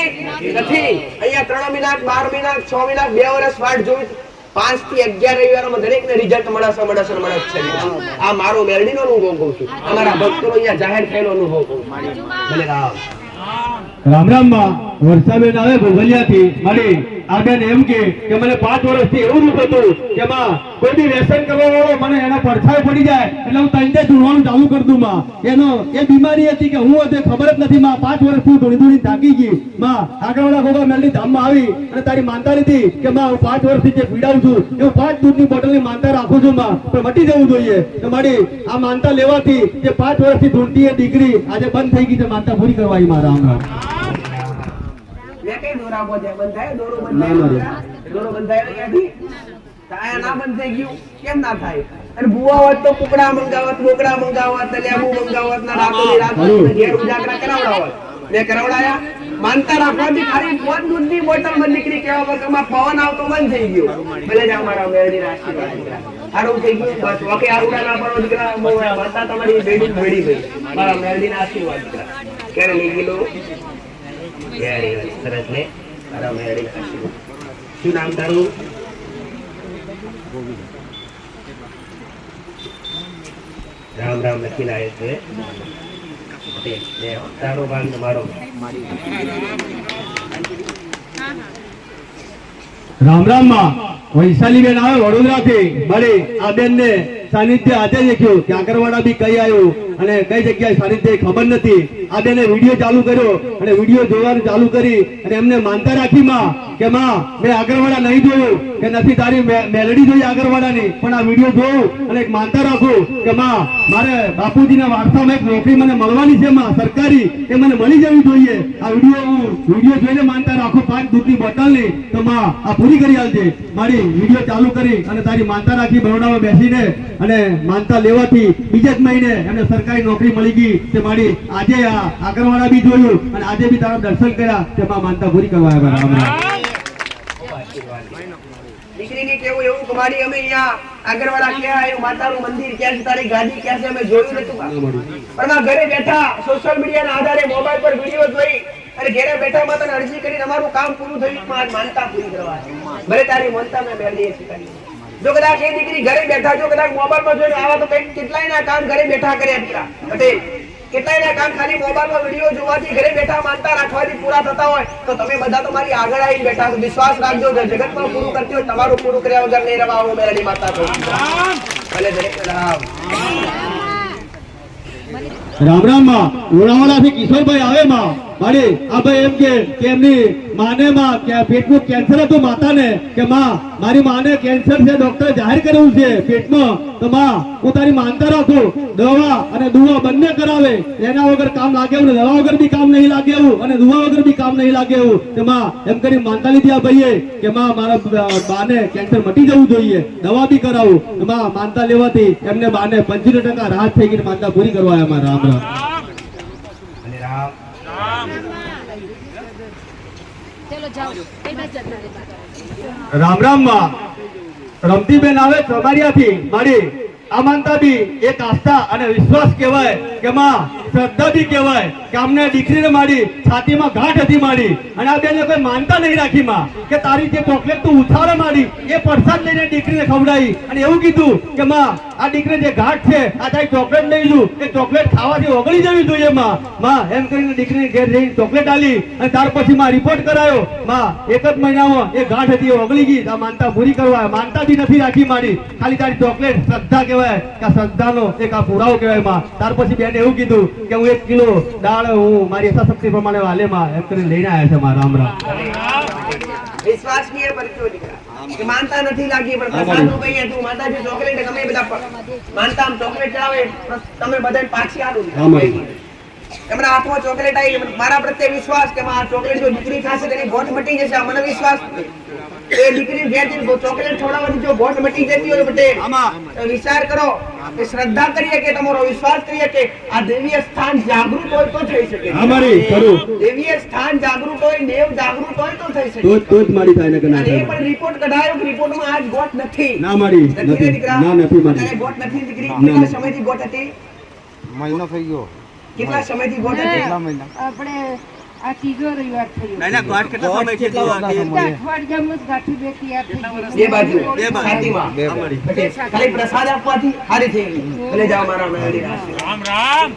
Speaker 1: નથી. અહીંયા 3 મહિના 12 મહિના 6 મહિના 2 વર્ષ વાટ જોવી. 5 થી 11 રવિવારમાં દરેકને રિઝલ્ટ મળે છે. આ મારો મેરડીનો અનુભવ કહું છું. અમારા ભક્તોનો અહીંયા જાહેર થયેલો અનુભવ કહું છું. ભલે રામ.
Speaker 2: રામ રામ માં વર્ષાબેન આવે ભોગલિયાથી મારી આ બેન એમ કે મને 5 વર્ષથી એવું રૂપ હતું કે માં કોઈ બી વ્યસન કરવા વાળો મને એના પડછાયો પડી જાય એટલે હું તંજે ધૂણવાનું ચાલુ કરી દઉં માં. એનો એ બીમારી હતી કે હું હતી ખબર જ નથી માં. 5 વર્ષથી ધૂણી થાકી ગઈ માં. આગળવાળા ગોગા મેલની ધામમાં આવી અને તારી માનતા લીધી કે માં હું 5 વર્ષથી જે પીડાઉં છું એ હું 5 દૂધની બોટલની માનતા રાખું છું માં પણ મટી જવું જોઈએ. તો મારી આ માનતા લેવાથી જે 5 વર્ષથી ધૂણતી એ દીકરી આજે બંધ થઈ ગઈ છે. માનતા પૂરી કરવા આવી. રામ રામ.
Speaker 1: મેં કઈ દોરા બોધ્યા બંધાયો દોરો બંધાયો દોરો બંધાયો ક્યાંથી? તાયા ના બંધ થઈ ગયું કેમ ના થાય? અને બુવા હોત તો કુકડા મંગાવત, બોકડા મંગાવત, લેબુ મંગાવત ના રાતોની રાત ઘેર ઉજાગરા કરાવડાવત. મેં કરાવડાયા. માનતા રાખવાથી ખાલી 5 દૂધની બોટલ માં નીકળી કેવા વગરમાં પવન આવતો બંધ થઈ ગયો. ભલે જ અમારા મેરડીના આશીર્વાદ દીકરા. સારું થઈ ગયું. બસ વખે આરુડા ના પડો દીકરા. માતા તમારી બેડી ભેડી ગઈ. મારા મેરડીના આશીર્વાદ દીકરા. ક્યારે લઈ ગયેલો સરસ ને મારા મેરડીના આશીર્વાદ. શું નામ તારું? રામ રામ લખીને આવે છે. તારો ભાગ ને મારો.
Speaker 2: રામ રામ માં વૈશાલી બેન આવે વડોદરાથી મારી આ બેન ને સાનિધ્ય આજે દેખ્યું કે આગળવાળા બી કઈ આવ્યું અને કઈ જગ્યાએ સારી રીતે ખબર નથી. આ બેને વિડીયો ચાલુ કર્યો અને વિડીયો જોવાનું ચાલુ કરી અને એમને માનતા રાખી માં કે માં મેં આગળવાળા નહીં જોયું કે નથી તારી મેલડી જોઈ આગળવાળાની, પણ આ વિડીયો જોઉં અને એક માનતા રાખું કે માં મારે બાપુજીના વારસામાં એક નોકરી મને મળવાની છે માં સરકારી, એ મને મળી જવી જોઈએ. આ વિડીયો જોઈને માનતા રાખો 5 દૂધની બોટલની, તો માં આ પૂરી કરી આલજે. મારી વિડીયો ચાલુ કરી અને તારી માનતા રાખી બરોડામાં બેસીને અને માનતા લેવાથી બીજા જ મહિને એમને સરકારી નોકરી મળી ગઈ. તે મારી આજે આ આગળવાળા બી જોયું અને આજે બી તારા દર્શન કર્યા, તેમાં માનતા પૂરી કરવા આવ્યા. રામ રામ.
Speaker 1: દીકરીની કેવું એવું કે મારી અમે અહીંયા આગળવાળા ક્યાં આવ્યું, માતાનું મંદિર ક્યાં છે, તારી ગાદી ક્યાં છે, અમે જોયું નતું. પણ માં ઘરે બેઠા સોશિયલ મીડિયાના આધારે મોબાઈલ પર વિડીયો જોઈ અને ઘરે બેઠા માતાને અરજી કરીને અમારું કામ પૂરું થયું. માનતા પૂરી કરવા ભલે તારી માનતા મેં મેળવી સ્વીકારી. જો કદાચ એ દીકરી ઘરે બેઠા જો કદાચ મોબાઈલમાં જોઈને આવા તો કંઈક કેટલાયના કામ ઘરે બેઠા કર્યા દીકરા પટેલ, કેટલાયના કામ ખાલી મોબાઈલમાં વિડીયો જોવાથી ઘરે બેઠા માનતા રાખવાથી પૂરા થતા હોય તો તમે બધા તો મારી આગળ આવીને બેઠા છો. વિશ્વાસ રાખજો, જગતમાં પૂરું કરતી હોય તમારું પૂરું કર્યા વગર નહીં રવા. હું મેલડી માતા છું. ભલે દરેક રામ
Speaker 2: રામ રામ માં. લોણાવાડાથી કિશોરભાઈ આવે માં મારી આ ભાઈ એમ કે એમની માને માં પેટનું કેન્સર હતું માતાને, કે માં મારી માને કેન્સર છે, ડોક્ટર જાહેર કર્યું છે પેટમાં, તો માં હું તારી માનતા રાખું દવા અને દુવા બંને કરાવે, એના વગર કામ લાગે એવું, દવા વગર બી કામ નહીં લાગે એવું અને દુવા વગર બી કામ નહીં લાગે એવું. કે માં એમ કરી માનતા લીધી આ ભાઈએ કે માં મારા બાને કેન્સર મટી જવું જોઈએ, દવા બી કરાવું. માં માનતા લેવાથી એમને બાને 75% રાહત થઈ ગઈ. માનતા પૂરી કરવા આવ્યા. રામ રામ.
Speaker 1: અને રામ
Speaker 3: ચલો જાઓ એ બસ જતા રહે.
Speaker 2: રામ રામ માં. રમતીબેન આવે ચમારિયાથી મારી આ માનતા બી એક આસ્થા અને વિશ્વાસ કહેવાય, કે માં શ્રદ્ધા બી કહેવાય કે અમને દીકરીને મારી છાતીમાં ગાંઠ હતી મારી અને આ બેને કોઈ માનતા નહીં રાખી માં કે તારી જે ચોકલેટ તું ઉછાળે મારી એ પ્રસાદ લઈને દીકરીને ખવડાવી અને એવું કીધું કે માં આ દીકરીને જે ગાંઠ છે આ તારી ચોકલેટ લઈ લું, એ ચોકલેટ ખાવાથી ઓગળી જવી જોઈએ માં. એમ કરીને દીકરીને ઘેર જઈને ચોકલેટ આલી અને ત્યાર પછી માં રિપોર્ટ કરાયો. માં એક જ મહિનામાં એ ગાંઠ હતી એ ઓગળી ગઈ. આ માનતા પૂરી કરવા માનતા બી નથી રાખી મારી, ખાલી તારી ચોકલેટ શ્રદ્ધા કહેવાય કે આ શ્રદ્ધાનો એક આ પુરાવો કહેવાય માં. ત્યાર પછી બેને એવું કીધું કે હું 1 કિલો દાળ હું મારી યથાશક્તિ પ્રમાણે વાલે માં એમ કરીને લઈને આવ્યા છે. રામ રામ.
Speaker 1: વિશ્વાસનીય પરિચય દીકરા કે માનતા નથી લાગી પણ પ્રસાદનું કહીએ તું માતાજી ચોકલેટ તમે બધા માનતા ચોકલેટ ચડાવે તમે બધાને પાછી આલું. એમના હાથમાં ચોકલેટ આવી, મારા પ્રત્યે વિશ્વાસ કે આ ચોકલેટ જો દીકરી ખાશે તેની ભોટ મટી જશે. મને વિશ્વાસ એ દીકરી જે ચોકલેટ છોડાવવાથી જો ભોટ મટી જતી હોય પટેલ તો વિચાર કરો કે શ્રદ્ધા કરીએ કે તમારો વિશ્વાસ કરીએ કે આ દેવીય સ્થાન જાગૃત હોય તો થઈ શકે. દેવીય સ્થાન જાગૃત હોય, દેવ જાગૃત હોય તો થઈ શકે.
Speaker 2: તો જ મારી થાય ને કે ના
Speaker 1: અને એ પણ રિપોર્ટ કઢાયો કે રિપોર્ટમાં આજ ગોટ નથી.
Speaker 2: ના મારી
Speaker 1: નથી દીકરા,
Speaker 2: ના નથી મારી.
Speaker 1: અને ગોટ નથી દીકરી. કેટલા સમયથી ગોટ હતી?
Speaker 6: મહિનો થઈ ગયો.
Speaker 1: કેટલા સમયથી ગોટ હતી?
Speaker 7: આપણે આ ત્રીજો રવિવાર થયો.
Speaker 1: નાના ગોટ કેટલા સમય કેટલા
Speaker 7: અઠવાડિયામાં જ ગાંઠી બે તૈયાર થઈ ગઈ.
Speaker 1: બે બાજુ છાતીમાં. ખાલી પ્રસાદ આપવાથી હારી થઈ ગઈ. ભલે જાઓ મારા મેળવી રાશિ.
Speaker 5: રામ રામ.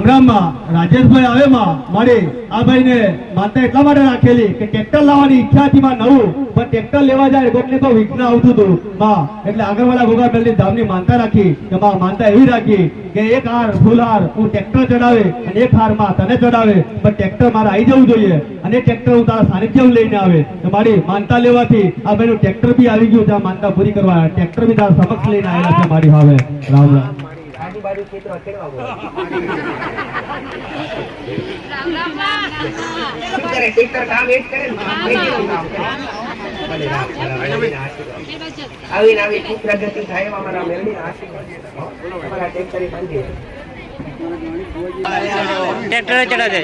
Speaker 2: રામમાં રાજેશભાઈ આવે માં મારી આ ભાઈને માનતા એટલા માટે રાખેલી કે ટ્રેક્ટર લાવવાની ઈચ્છા હતી માં નવું, પણ ટ્રેક્ટર લેવા જાય કોકને કોઈ વિઘ્ન આવતું હતું માં, એટલે આગળવાળા ગોગા બેલની ધામની માનતા રાખી કે માં માનતા એવી રાખી કે એક હાર ફૂલ હાર હું ટ્રેક્ટર ચડાવે અને એક હાર માં તને ચડાવે, પણ ટ્રેક્ટર મારે આવી જવું જોઈએ અને ટ્રેક્ટર હું તારા સાનિધ્યમાં લઈને આવે. મારી માનતા લેવાથી આ ભાઈનું ટ્રેક્ટર બી આવી ગયું, ત્યાં માનતા પૂરી કરવા ટ્રેક્ટર બી તારા સમક્ષ લઈને આવેલા છે મારી. હવે રામ રામ.
Speaker 1: આજુબાજુ ખેતરો ખેડવા બોલો. શું કરે ટ્રેક્ટર કામ એ જ કરે ને ખેતીનું કામ કરે. ભલે રામ, મેળવીના આશીર્વાદ. આવીને આવી ખૂબ પ્રગતિ થાય એવા મારા મેળવીના આશીર્વાદ. તમારા ટ્રેક્ટરે બાંધી
Speaker 3: ટ્રેક્ટર ચડાવે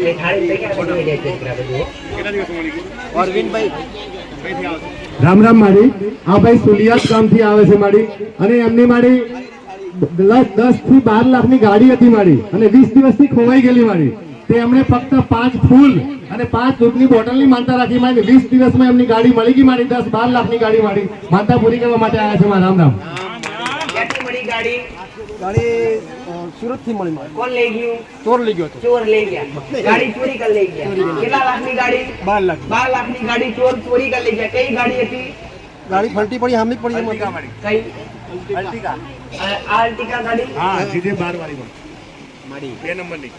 Speaker 1: એ થાળી લઈ ગયા બધું જાય ટ્રેક્ટર બધું.
Speaker 8: રામ રામ માડી. આ ભાઈ સુલિયાત ગામથી આવે છે માડી, અને એમની માડી 10 થી 12 લાખની ગાડી હતી માડી અને 20 દિવસથી ખોવાઈ ગયેલી માડી. તે એમણે ફક્ત 5 ફૂલ અને 5 દૂધની બોટલની માનતા રાખી માડી. 20 દિવસમાં એમની ગાડી મળી ગઈ માડી. 10-12 લાખની ગાડી માડી. માનતા પૂરી કરવા માટે આવ્યા છે. રામ રામ.
Speaker 1: ક્યાંથી મળી ગાડી?
Speaker 6: ગાડી સુરત થી મળી માલ
Speaker 1: કોણ લઈ ગયું?
Speaker 6: ચોર લઈ ગયો હતો
Speaker 1: ચોર લઈ ગયા. ગાડી ચોરી કરી લઈ ગયા. કેટલા લાખની ગાડી?
Speaker 6: 12 લાખ
Speaker 1: 12 લાખની ગાડી ચોર ચોરી કરી લઈ ગયા. કઈ ગાડી હતી?
Speaker 6: ગાડી ફલટી પડી સામે પડી એમાં
Speaker 1: કઈ? આ અલ્ટિકા ગાડી?
Speaker 5: હા સીધે 12 વાળી માડી 2 નંબરની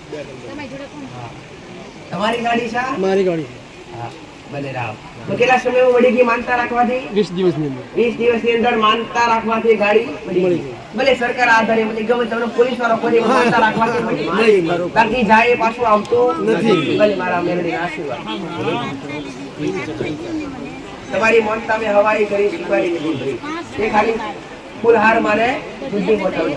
Speaker 1: તમારી ગાડી છે?
Speaker 6: મારી ગાડી
Speaker 1: હા, ભલે રાવ. તો કેટલા સમયમાં મળી ગઈ માનતા રાખવાથી?
Speaker 6: 20 દિવસની અંદર
Speaker 1: 20 દિવસની અંદર માનતા રાખવાથી ગાડી મળી ગઈ. ભલે સરકાર આધારે મળી ગમે તમને પોલીસ વાળો કોઈ માનતા રાખવાથી મળી બાકી જાય એ પાછું આવતું નથી. ભલે મારા મેરડીના આશીર્વાદ. તમારી માનતા મેં હવાઈ કરી સ્વીકારી લીધી. એ ખાલી ફૂલહાર મારે બુદ્ધિ મોટલ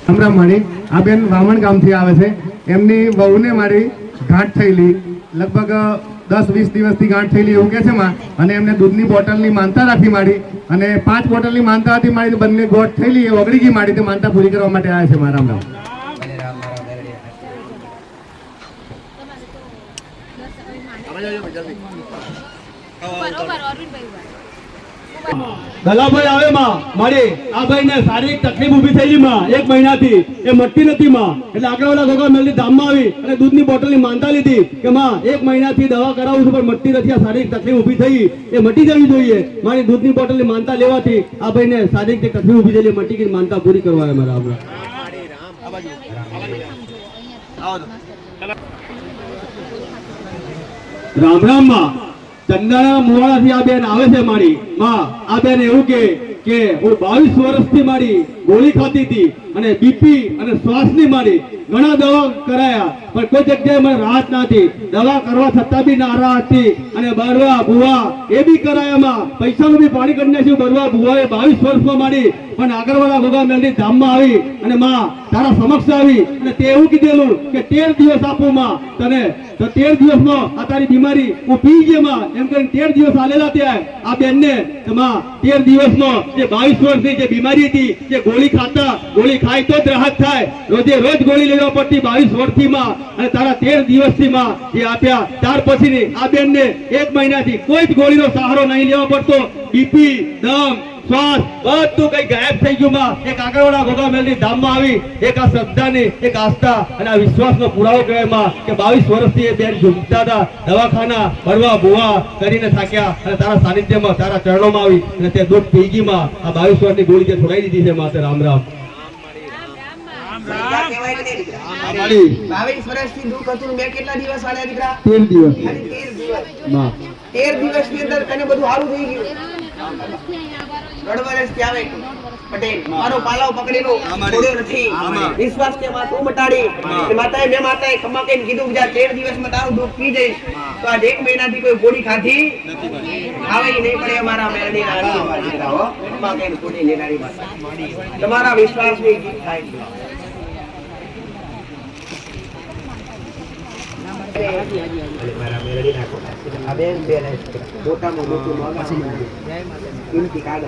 Speaker 8: રામ રામ મારી આ બેન વામણ ગામથી આવે છે. એમની વહુને મારી ગાંઠ થયેલી લગભગ 10-20 દિવસથી ગાંઠ થયેલી એવું કહે છે માં. અને એમને દૂધની બોટલની માનતા રાખી મારી અને 5 બોટલની માનતા હતી મારી. બંને ગોઠ થયેલી એ ઓગળી ગઈ મારી. તે માનતા પૂરી કરવા માટે આવ્યા છે મારા રામ રામ.
Speaker 2: દલાભાઈ આવે માં મારી આ ભાઈને શારીરિક તકલીફ ઊભી થયેલી માં 1 મહિનાથી એ મટતી નથી માં. એટલે આગળવાળા ગોગા મેલની ધામમાં આવી અને દૂધની બોટલની માનતા લીધી કે માં 1 મહિનાથી દવા કરાવું છું પણ મટતી નથી. આ શારીરિક તકલીફ ઊભી થઈ એ મટી જવી જોઈએ. મારી દૂધની બોટલની માનતા લેવાથી આ ભાઈને શારીરિક તકલીફ ઊભી થયેલી મટી ગઈ. માનતા પૂરી કરવા આવે મારા આપણે રામ રામ માં. ચંદાના મુવાડાથી આ બેન આવે છે મારી માં. આ બેન એવું કે હું 22 વર્ષથી મારી ગોળી ખાતી હતી અને બીપી અને શ્વાસની મારી ઘણા દવા કરાયા પણ કોઈ જગ્યાએ મને રાહત નથી. દવા કરવા છતાં બી નારાજ હતી અને બરવા ભુવા એ બી કરાયામાં પૈસાનું બી પાણી કરી નાખ્યું. બરવા ભુવાએ 22 વર્ષમાં મારી પણ આગળવાળા ગોગા મેલની ધામમાં આવી અને માં તારા સમક્ષ આવી અને તે એવું કીધેલું કે 13 દિવસ આપું માં તને. તો 13 દિવસમાં આ તારી બીમારી હું પી ગઈ માં એમ કરીને 13 દિવસ આલેલા ત્યાં આ બેનને. માં 13 દિવસમાં જે 22 વર્ષની જે બીમારી હતી જે ગોળી ખાતા ગોળી ખાય તો જ રાહત થાય. રોજે રોજ ગોળી લેવા પડતી 22 વર્ષથી માં અને તારા 13 દિવસથી માં જે આપ્યા ત્યાર પછીની આ બેનને 1 મહિનાથી કોઈ જ ગોળીનો સહારો નહીં લેવો પડતો. બીપી દમ શ્વાસ બધું કઈ ગાયબ થઈ ગયું માં. એક આગળવાળા ગોગા મેલની ધામમાં આવી એક આ શ્રદ્ધાની એક આસ્થા અને આ વિશ્વાસનો પુરાવો કહેવાય માં કે 22 વર્ષથી એ બેન ઝૂમતા હતા દવાખાના ભરવા ભુવા કરીને થાક્યા અને તારા સાનિધ્યમાં તારા ચરણોમાં આવી અને તે દુઃખ પી ગઈ માં. આ 22 વર્ષની ગોળી જે છોડાઈ દીધી છે માં. તે રામ રામ.
Speaker 1: સંખ્યા કહેવાય કે નહીં દીકરા? 22 વર્ષથી દુઃખ હતું. મેં કેટલા દિવસ આલ્યા દીકરા?
Speaker 2: 13 દિવસ
Speaker 1: ખાલી 13 દિવસ.
Speaker 2: માં.
Speaker 1: 13 દિવસની અંદર તને બધું સારું થઈ ગયું. 1.5 વર્ષથી આવે પટેલ મારો પાલાવ પકડીનો છોડ્યો નથી. વિશ્વાસ કે માં તું મટાડી કે માતાએ મેં માતાએ ખમા કહીને કીધું કે 13 દિવસમાં તારું દુઃખ પી જઈશ. તો આજ 1 મહિનાથી કોઈ ગોળી ખાધી આવે નહીં પડે. અમારા મેરડીના આશીર્વાદ દીકરા હો. ખમા કહીને ગોળી લેનારી માતા તમારા વિશ્વાસની જીત થાય છે. મારા મેરડીના કોટા આ બેન મોટામાં મોટું કિંમતી કાગળ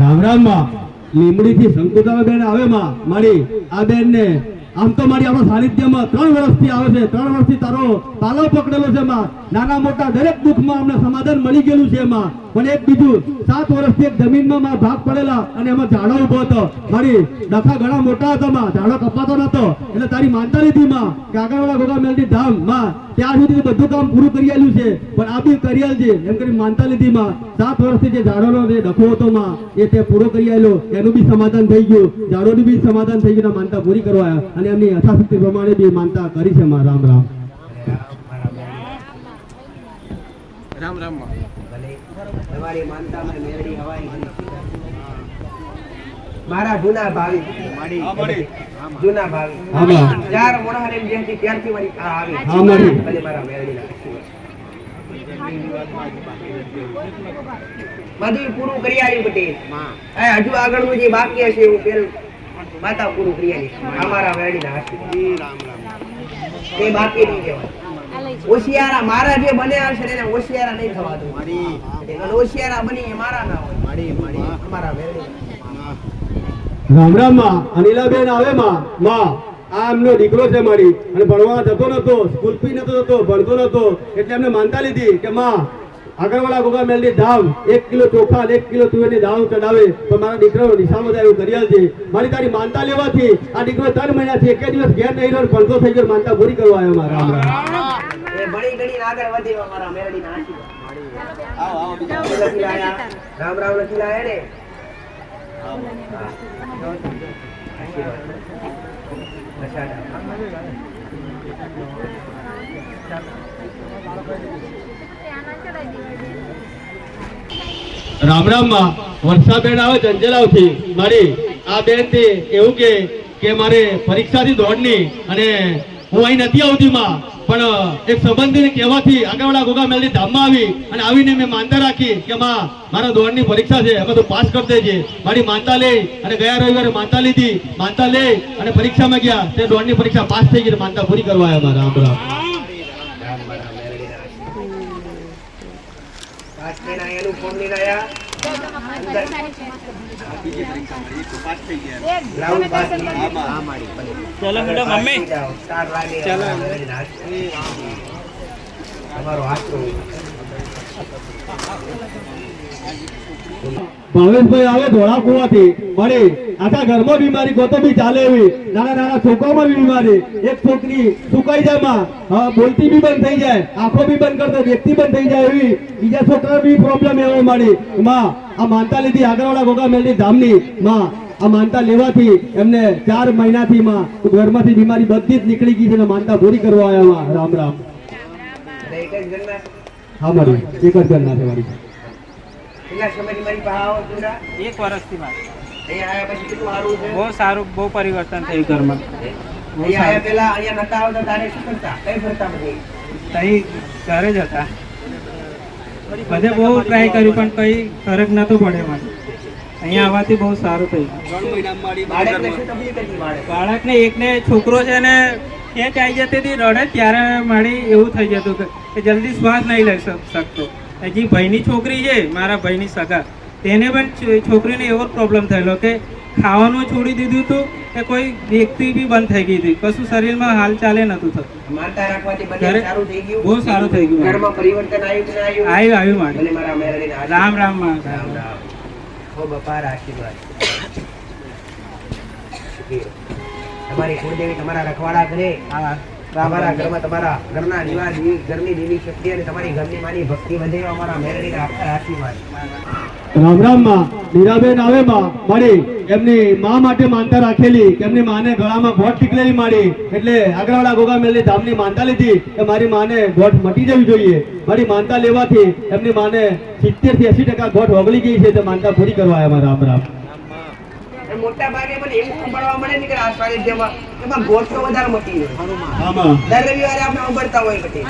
Speaker 2: રામ રામ માં. લીમડી થી શંકુતાબા બેન આવે માં મારી આ બેન ને આમ તો મારી આપણા સાનિધ્યમાં 3 વર્ષથી આવે છે. 3 વર્ષથી તારો પાલો પકડેલો છે માં. નાના મોટા દરેક દુઃખમાં અમને સમાધાન મળી ગયેલું છે માં. પણ એક બીજું 7 વર્ષથી એક જમીનમાં માં ભાગ પડેલા અને એમાં ઝાડો ઉભો હતો. મારી ડખા ઘણા મોટા હતા માં. ઝાડો કપાતો નતો એટલે તારી માનતા લીધી માં કે આગળવાળા ગોગા મેલની ધામ માં ત્યાં સુધી બધું કામ પૂરું કરી આલ્યું છે પણ આ બી કરી આલજે એમ કરી માનતા લીધી માં. 7 વર્ષથી જે ઝાડોનો જે ડખો હતો માં એ તે પૂરો કરી આલ્યો. એનું બી સમાધાન થઈ ગયું. ઝાડોનું બી સમાધાન થઈ ગયું. માનતા પૂરી કરવા અને એમની યથાશક્તિ પ્રમાણે બી માનતા કરી છે માં. રામ રામ.
Speaker 6: રામ રામ માં
Speaker 1: તમારી માનતામાં મેરડી હવાઈ ગઈ. મારા જૂના ભાવી જૂના ભાવી ચાર મોણાને જેથી ત્યારથી મારી આ આવી ભલે મારા મેરડીના બધું પૂરું કરી આવ્યું પટેલ. હજુ આગળનું જે બાકી હશે એવું પેલ માતા પૂરું કરી આવી. અમારા મેરડીના તે બાકી નહીં કહેવાય. હોશિયારા મારા જે બન્યા હશે એને હોશિયારા નહીં થવા દો. હોશિયારા બની એ મારા ના હોય. અમારા મેરડી
Speaker 2: રામ રામ માં. અનિલાબેન આવે માં આ એમનો દીકરો છે મારી અને ભણવા જતો નતો, સ્કૂલ પી નતો જતો, ભણતો નતો, એટલે એમને માનતા લીધી કે માં આગળવાળા ગોગા મેલની ધામ 1 કિલો ચોખા અને 1 કિલો તુવેરની દાળ ચડાવે તો મારા દીકરાનો નિશામાં જાય એવું કરી આલજે. મારી તારી માનતા લેવાથી આ દીકરો 3 મહિનાથી એક દિવસ ઘેર નહીં રહ્યો, ભણતો થઈ ગયો, માનતા પૂરી કરવા આવ્યો મારા. રામ રામ.
Speaker 1: એ ભણી ગણી આગળ વધી અમારા મેરડીના આશીર્વાદ. આવો આવો બીજા લખી લાયા. રામ રામ લખી લાયા ને.
Speaker 2: રામ રામ માં. વર્ષાબેન આવે ચંચલાવથી. મારી આ બેન થી એવું કે મારે પરીક્ષાથી દોડની અને હું અહીં નથી આવતી માં, પણ એક સંબંધીને કહેવાથી આગળવાળા ગોગા મેલની ધામમાં આવી અને આવીને મેં માનતા રાખી કે માં મારા દોડની પરીક્ષા છે, હવે તું પાસ કરી દેજે. મારી માનતા લઈ અને ગયા રવિવારે માનતા લીધી, માનતા લઈ અને પરીક્ષામાં ગયા, તે દોડની પરીક્ષા પાસ થઈ ગઈ, માનતા પૂરી કરવા આવ્યા મારા. રામ રામ.
Speaker 1: પાસ થઈને આયાનું ફોન લઈને આયા. ગ્રાઉન્ડ પાસ
Speaker 9: ચલો મેડમ મમ્મી
Speaker 1: જાઓ. 4 વાગે તમારો આશરો.
Speaker 2: ભાવેશભાઈ આવે ધોળા કુવાથી. મારી આખા ઘરમાં બીમારી ગોતો બી ચાલે એવી, નાના નાના છોકરાઓમાં બી બીમારી. એક છોકરી સુકાઈ જાય માં, બોલતી બી બંધ થઈ જાય, આંખો બી બંધ કરતો, વ્યક્તિ બંધ થઈ જાય એવી. બીજા છોકરા બી પ્રોબ્લેમ એવો મળી. માં આ માનતા લીધી આગળવાળા ગોગા મેલની ધામની. માં આ માનતા લેવાથી એમને 4 મહિનાથી માં ઘરમાંથી બીમારી બધી જ નીકળી ગઈ છે અને માનતા પૂરી કરવા આવ્યા માં. રામ રામ.
Speaker 1: એક જ ઘરના
Speaker 2: હા મારી એક જ ઘરના છે મારી.
Speaker 1: કેટલા સમયથી મારી પાસે આવો પૂરા?
Speaker 9: 1 વર્ષથી માં
Speaker 1: અહીંયા આયા પછી કેટલું સારું છે?
Speaker 9: બહુ સારું, બહુ પરિવર્તન થયું ઘરમાં.
Speaker 1: અહીંયા આયા પેલા અહીંયા નતા આવતા તારે શું કરતા? કઈ ફરતા પછી?
Speaker 9: તઈ ઘરે જ હતા, બધે બહુ ટ્રાય કર્યું પણ કઈ ફરક નતો પડે મને. અહીંયા આવવાથી બહુ સારું થયું.
Speaker 1: બાળકને શું તકલીફ હતી?
Speaker 9: બાળકને એકને છોકરો છે ને ખેંચ આવી જતી હતી, રડે ત્યારે મારી એવું થઈ જતું કે જલ્દી શ્વાસ નહીં લઈ શકતો. હજી ભાઈની છોકરી છે, મારા ભાઈની સગા, તેને પણ છોકરીને એવો પ્રોબ્લેમ થયેલો કે ખાવાનું છોડી દીધું હતું કે કોઈ વ્યક્તિ બી બંધ થઈ ગઈ હતી, કશું શરીરમાં હાલ ચાલે નતું થતું.
Speaker 1: માનતા રાખવાથી બધે
Speaker 9: ઘરે
Speaker 1: સારું થઈ ગયું.
Speaker 9: બહુ સારું થઈ ગયું.
Speaker 1: ઘરમાં પરિવર્તન આવ્યું કે ના આવ્યું?
Speaker 9: આવ્યું મારે.
Speaker 1: ભલે મારા મેરડીના આશીર્વાદ.
Speaker 9: રામ રામ માં.
Speaker 1: રામ રામ. ખૂબ અપાર આશીર્વાદ. તમારી કુળદેવી તમારા રખવાડા કરે. તમારા ઘરમાં તમારા ઘરના નિવાસ ઘરની દેવી શક્તિ અને તમારી ઘરની માની ભક્તિ વધે એવા અમારા મેરડીના અપાર આશીર્વાદ.
Speaker 2: રામ રામ માં. નીરાબેન આવે માં. મારી એમની માં માટે માનતા રાખેલી કે એમની માને ગળામાં ગોઠ ટીકલેલી મારી, એટલે આગળવાળા ગોગા મેલની ધામની માનતા લીધી કે મારી માને ગોઠ મટી જવી જોઈએ. મારી માનતા લેવાથી એમની માને 70 થી 80% ગોઠ ઓગળી ગઈ છે, તે માનતા પૂરી કરવા આવ્યા. રામ રામ.
Speaker 1: મોટા ભાગે મને એવું સાંભળવા મળે ને કે આ સાનિધ્યમાં એમાં ગોઠ તો વધારે મટી હોય.
Speaker 2: આમાં
Speaker 1: દર રવિવારે આપણે સાંભળતા હોય પછી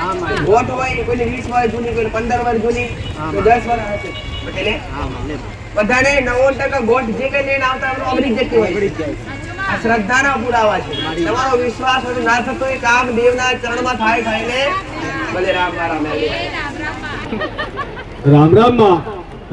Speaker 1: ગોઠ હોય, કોઈને 20 વર્ષ જૂની, કોઈને 15 વર્ષ જૂની, કોઈ 10 વર્ષ હશે. એટલે બધાને 90% ગોઠ જે કઈ લઈને આવતા એમનો અમરી જતી હોય. આ શ્રદ્ધાના પુરાવા છે. તમારો વિશ્વાસ હોય ના થતો હોય કામ દેવના ચરણમાં થાય ને ભલે. રામ મારા મેળવી.
Speaker 2: રામ રામ માં.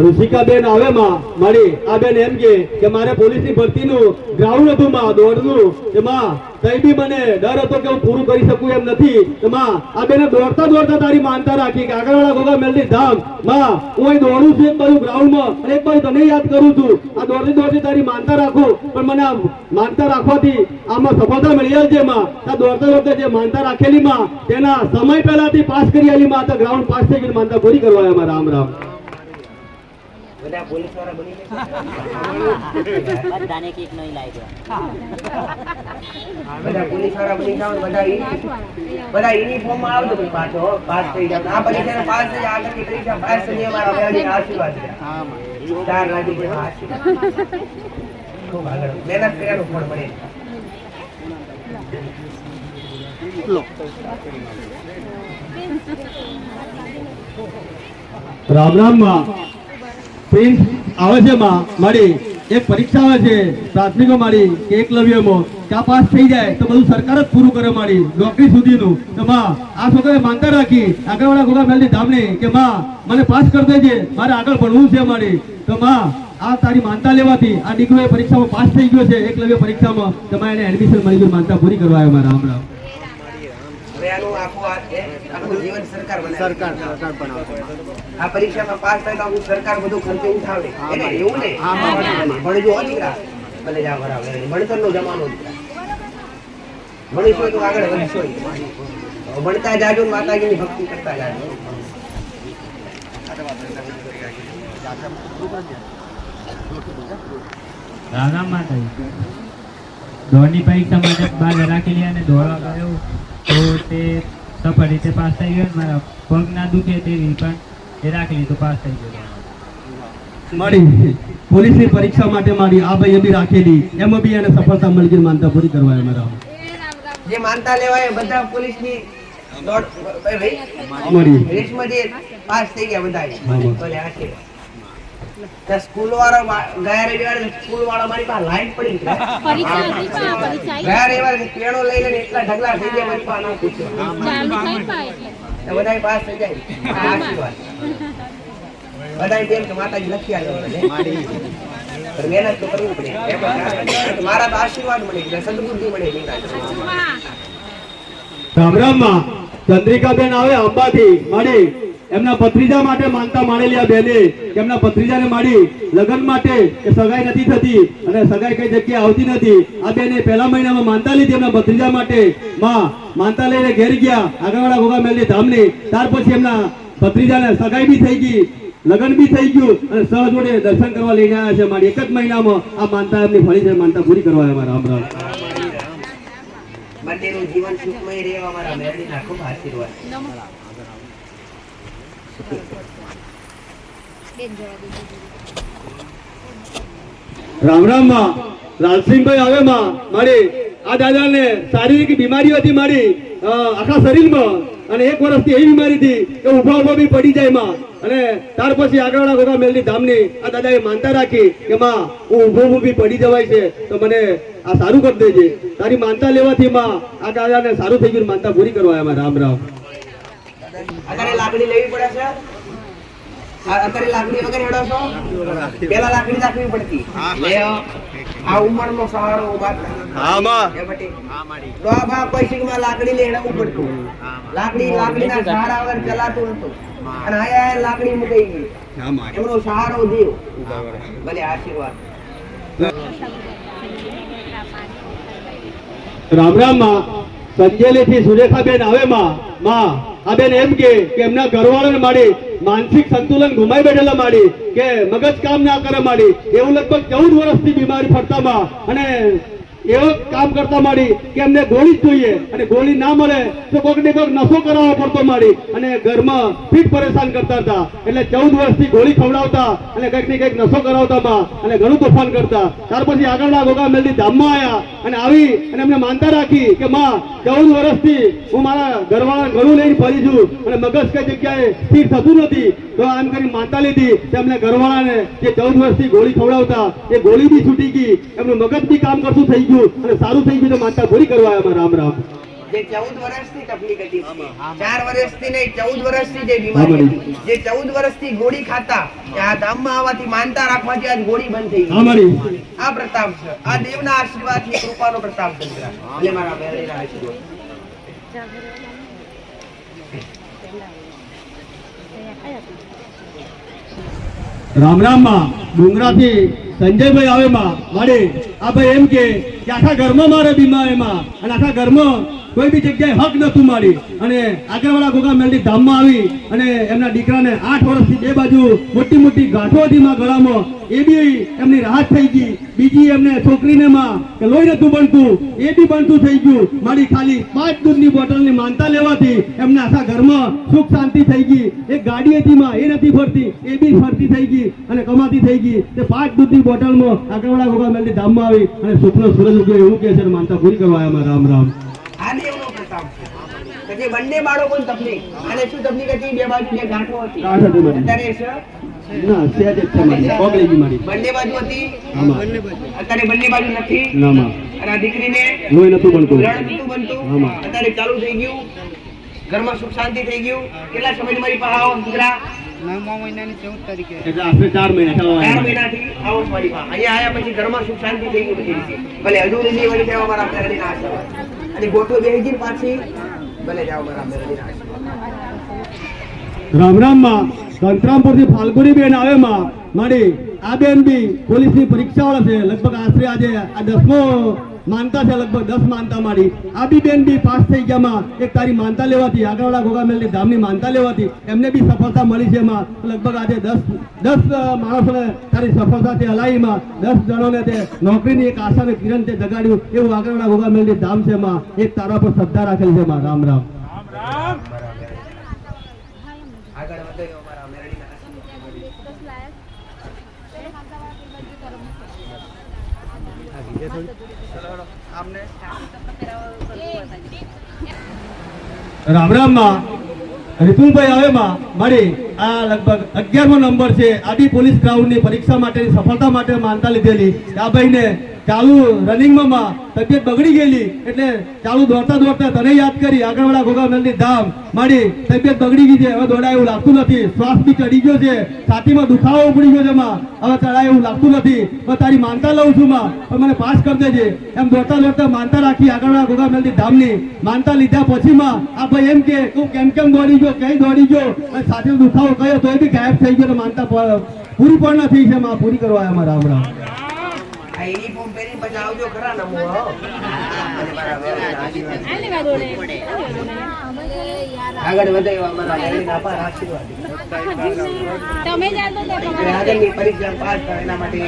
Speaker 2: ઋષિકાબેન આવે માં. મારી આ બેન એમ કે મારે પોલીસની ભરતીનું ગ્રાઉન્ડ હતું માં, દોડનું, કે માં કઈ બી મને ડર હતો કે હું પૂરું કરી શકું એમ નથી. તો માં આ બેને દોડતા દોડતા તારી માનતા રાખી કે આગળવાળા ગોગા મેલની ધામ માં હું અહીં દોડું છું એક બાજુ ગ્રાઉન્ડમાં અને એક બાજુ તને યાદ કરું છું. આ દોડતી દોડતી તારી માનતા રાખું, પણ મને આ માનતા રાખવાથી આમાં સફળતા મળી છે માં. આ દોડતા દોડતા જે માનતા રાખેલી માં તેના સમય પહેલાથી પાસ કરી આલી માં, તો ગ્રાઉન્ડ પાસ થઈ ગઈ, માનતા પૂરી કરવા આવ્યા. રામ રામ.
Speaker 1: બધા પોલીસ વાળા બની
Speaker 10: બધાને કેક નહીં લાગ્યો.
Speaker 1: બધા પોલીસ વાળા બની જાવ, બધા યુનિફોર્મ માં આવજો પછી પાછો પાસ થઈ જાવ. આ પરીક્ષા પાસ થઈ જાય, આગળની પરીક્ષા પાસ થઈ જાય. મારા મેળવીને આશીર્વાદ છે. 4 લાગી જેવા આશીર્વાદ. ખૂબ આગળ મહેનત કર્યાનું ફળ મળે.
Speaker 2: રામ રામ માં. પ્રિન્સ આવે છે માં. મારી એક પરીક્ષા આવે છે પ્રાથમિકો મારી કે એકલવ્યમાં ત્યાં પાસ થઈ જાય તો બધું સરકાર જ પૂરું કરે મારી નોકરી સુધીનું. તો માં આ છોકરાએ માનતા રાખી આગળવાળા ગોગા મેલની ધામની કે માં મને પાસ કરી દેજે, મારે આગળ ભણવું છે મારી. તો માં આ તારી માનતા લેવાથી આ દીકરો એ પરીક્ષામાં પાસ થઈ ગયો છે એકલવ્ય પરીક્ષામાં, તમારે એને એડમિશન મળી ગયું, માનતા પૂરી કરવા આવ્યો મારા. રામ રામ.
Speaker 1: હવે આનું આખું જીવન સરકાર બનાવે. આ પરીક્ષામાં પાસ થાય તો આખું સરકાર બધો ખર્ચો ઉઠાવે. એને એવું ને ભણજો હો દીકરા, ભલે જા બરાબર ભણતરનો જમાનો દીકરા. ભણીશું તો આગળ વધશો. ભણતા જાજો, માતાજીની ભક્તિ કરતા જાજો.
Speaker 9: રામ માતાજી. દોડની પરીક્ષા માટે બહાર રાખેલી અને દોડવા ગયો તો તે સફળ રીતે પાસ થઈ ગયો. મારા પગ ના દુખે તેવી પણ એ રાખેલી તો પાસ થઈ ગયો.
Speaker 2: મારી પોલીસની પરીક્ષા માટે મારી આ ભાઈએ બી રાખેલી, એમાં બી એને સફળતા મળી ગઈ, માનતા પૂરી કરવા આવ્યો મારા.
Speaker 1: જે માનતા લેવાય બધા પોલીસની દોડ
Speaker 2: મળી
Speaker 1: રેસમાં જે પાસ થઈ ગયા બધા. ભલે આશીર્વાદ. ત્યાં સ્કૂલ વાળા ગયા રવિવારે સ્કૂલ વાળા મારી પાસે લાઈન પડી ગયા રવિવારે પેણો લઈ લઈને એટલા ઢગલા થઈ ગયા મારી પાસે ના પૂછો. બધા પાસ થઈ જાય. આ આશીર્વાદ બધા તેમ કે માતાજી લખી આવ્યો મહેનત તો કરવું પડે. મારા તો આશીર્વાદ મળે એટલે સદબુદ્ધિ મળે.
Speaker 2: રામ રામમાં ચંદ્રિકાબેન આવે અંબાથી માડી એમના ભત્રીજા માટે માનતા માનેલી આ બેને કે એમના ભત્રીજાને માડી લગ્ન માટે કે સગાઈ નથી થતી અને સગાઈ કઈ જગ્યાએ આવતી નથી. આ બેને પહેલા મહિનામાં માનતા લીધી એમના ભત્રીજા માટે. માં માનતા લઈને ઘેર ગયા આગળવાળા ગોગા મેલની ધામની. ત્યાર પછી એમના ભત્રીજાને સગાઈ બી થઈ ગઈ, લગ્ન બી થઈ ગયું અને સહ જોડે દર્શન કરવા લઈને આવ્યા છે મારી. એક જ મહિનામાં આ માનતા એમની ફળી છે, માનતા પૂરી કરવા આવ્યા. રામ રામ.
Speaker 1: બંનેનું જીવન સુખમય રહેવા મારા મેરડીના ખૂબ આશીર્વાદ.
Speaker 2: રામ રામ માં લાલસિંહભાઈ આવે માં મારી આ દાદાને શારીરિક બીમારી હતી મારી આખા શરીરમાં અને 1 વર્ષથી એવી બીમારી હતી કે ઉભા ઉભા બી પડી જાય માં. અને ત્યાર પછી આગળવાળા ગોગા મેલની ધામની આ દાદાએ માનતા રાખી કે માં હું ઉભો ઉભો બી પડી જવાય છે તો મને આ સારું કરી દેજે. તારી માનતા લેવાથી માં આ દાદાને સારું થઈ ગયું, માનતા પૂરી કરવા આવ્યા. રામ રામ.
Speaker 1: અત્યારે લાકડી લેવી પડે છે. અત્યારે લાકડી વગર હેડો છો. પેલા લાકડી રાખવી પડતી. આ ઉંમરનો સહારો તો આ બા પૈસીમાં લાકડી લઈ હેડવું પડતું. લાકડીના સહારા વગર ચલાતું નતું અને આયા લાકડી મુકાઈ ગઈ. એમનો સહારો દેવ. ભલે આશીર્વાદ.
Speaker 2: રામ રામ માં સંજેલી થી સુરેખાબેન આવે માં આ બેન એમ કે એમના ઘરવાળાને માડી માનસિક સંતુલન ગુમાઈ બેઠેલા માડી કે મગજ કામ ના કરે માડી એવું લગભગ 14 વર્ષથી બીમારી ફરતામાં અને એવું કામ કરતા માડી કે એમને ગોળી જ જોઈએ અને ગોળી ના મળે તો કોઈક ને કોઈક નશો કરાવવો પડતો માડી અને ઘરમાં પીઠ પરેશાન કરતા હતા. એટલે 14 વર્ષથી ગોળી ખવડાવતા અને કંઈક ને કંઈક નશો કરાવતા માં અને ઘણું તોફાન કરતા. ત્યાર પછી આગળના ગોગા મેલની ધામમાં આવ્યા અને આવી અને એમને માનતા રાખી કે માં 14 વર્ષથી હું મારા ઘરવાળા ઘણું લઈને ફરી છું અને મગજ કઈ જગ્યાએ સ્થિર થતું નથી તો એમ કરી માનતા લીધી તેમને ઘરવાળાને જે 14 વર્ષથી ગોળી ખવડાવતા એ ગોળી બી છૂટી ગઈ, એમનું મગજ બી કામ કરતું થઈ ગયું અને સારું થઈ ગયું તો માનતા પૂરી કરવા આવ્યા. રામ રામ.
Speaker 1: જે 14 વર્ષથી તકલીફ હતી 4 વર્ષથી નહીં 14 વર્ષથી જે બીમારી હતી જે 14 વર્ષથી ગોળી ખાતા આ ધામમાં આવવાથી માનતા રાખવાથી આજ ગોળી બંધ થઈ ગઈ. આ પ્રતાપ છે. આ દેવના આશીર્વાદની કૃપાનો પ્રતાપ છે. એટલે મારા મેરડીના આશીર્વાદ.
Speaker 2: રામ રામ માં ડુંગરાથી સંજયભાઈ આવે માં મારે આ ભાઈ એમ કે આખા ઘરમાં મારે બીમારી માં અને આખા ઘરમાં કોઈ બી જગ્યાએ હક નતું મારી અને આગળવાળા ગોગા મેલની ધામમાં આવી અને એમના દીકરાને 8 વર્ષથી બે બાજુ મોટી મોટી ગાંઠો હતી માં ગળામાં એ બી એમની રાહત થઈ ગઈ. બીજી એમને છોકરીને માં કે લોહી નતું બનતું એ બી બનતું થઈ ગયું. મારી ખાલી 5 દૂધની બોટલની માનતા લેવાથી એમને આખા ઘરમાં સુખ શાંતિ થઈ ગઈ. એક ગાડી હતી માં એ નથી ફરતી એ બી ફરતી થઈ ગઈ અને કમાતી થઈ ગઈ. તે 5 દૂધની બોટલમાં આગળવાળા ગોગા મેલની ધામમાં આવી અને સુખનો સૂરજ ઉગ્યો એવું કે છે માનતા પૂરી કરવા આવ્યા. રામ રામ.
Speaker 1: આ દેવનો પ્રતાપ છે. જે બંને બાળકોની તકલીફ અને શું તકલીફ હતી બે બાજુ જે ગાંઠો હતી અત્યારે છે
Speaker 2: ના સેજ જ છે મારી ઓગળી ગઈ મારી
Speaker 1: બંને બાજુ હતી
Speaker 2: આમાં
Speaker 1: અત્યારે બંને બાજુ નથી
Speaker 2: ના માં
Speaker 1: અને આ દીકરીને
Speaker 2: લોહી નતું બનતું
Speaker 1: બ્લડ નતું બનતું
Speaker 2: આમાં.
Speaker 1: અત્યારે ચાલુ થઈ ગયું ઘરમાં સુખ શાંતિ થઈ ગયું કેટલા સમય મારી પાસે આવો દીકરા
Speaker 6: 9મા મહિનાની 14 તારીખે
Speaker 2: એટલે આશરે 4 મહિના ચાલવા
Speaker 1: 4
Speaker 2: આવ્યા.
Speaker 1: મહિનાથી આવો છો મારી પાસે અહીંયા આયા પછી ઘરમાં સુખ શાંતિ થઈ ગયું બધી રીતે ભલે હજુ નહીં વળી જાવ મારા મેરડીના આશીર્વાદ અને ગોઠો બેહી ગઈ પાછી ભલે જાવ મારા મેરડીના આશીર્વાદ
Speaker 2: રામ રામ માં સંતરામપુર થી ફાલ્ગુની બેન આવે માં મારી આ બેન બી પોલીસની પરીક્ષા વાળા છે લગભગ આશરે આજે આ 10મો માનતા છે લગભગ 10 માનતા મારી આ બી બેન બી પાસ થઈ ગયા માં એક તારી માનતા લેવાથી આગળવાળા ગોગામેલની ધામની માનતા લેવાથી એમને બી સફળતા મળી છે માં લગભગ આજે 10 માણસોને તારી સફળતાથી હલાવીમાં 10 જણોને તે નોકરીની એક આશાને કિરણ તે જગાડ્યું એવું આગળવાળા ગોગામેલની ધામ છે માં એક તારા પર શ્રદ્ધા રાખેલી છે માં રામ રામ
Speaker 1: આગળ વધો અમારા મેરડીના આશીર્વાદ
Speaker 2: રામ રામ માં રિતુલભાઈ આવે માં મારી આ લગભગ 11મો નંબર છે આદિ પોલીસ ગ્રાઉન્ડની પરીક્ષા માટેની સફળતા માટે માનતા લીધેલી આ ભાઈને ચાલુ રનિંગમાં માં તબિયત બગડી ગયેલી એટલે ચાલુ દોડતા દોડતા તને યાદ કરી આગળવાળા ગોગામેલની ધામ મારી તબિયત બગડી ગઈ છે હવે દોડાય એવું લાગતું નથી શ્વાસ બી ચડી ગયો છે છાતીમાં દુખાવો ઉપડી ગયો છે માં હવે ચડાય એવું લાગતું નથી પણ તારી માનતા લઉં છું માં પણ મને પાસ કરી દેજે એમ દોડતા દોડતા માનતા રાખી આગળવાળા ગોગામેલની ધામની માનતા લીધા પછી માં આ ભાઈ એમ કે તું કેમ દોડી ગયો ક્યાંય દોડી ગયો અને છાતીનો દુખાવો કયો તોય બી ગાયબ થઈ ગયો માનતા પૂરી પણ નથી છે માં પૂરી કરવા આવ્યા રામ રામ
Speaker 1: આ યુનિફોર્મ પહેરી પછી આવજો ખરા નમો હો આગળ વધાયો અમારા મેરડીના અપાર આશીર્વાદ
Speaker 3: તમે જાણો તો
Speaker 1: એટલે આગળની પરીક્ષા પાસ થાય એના માટે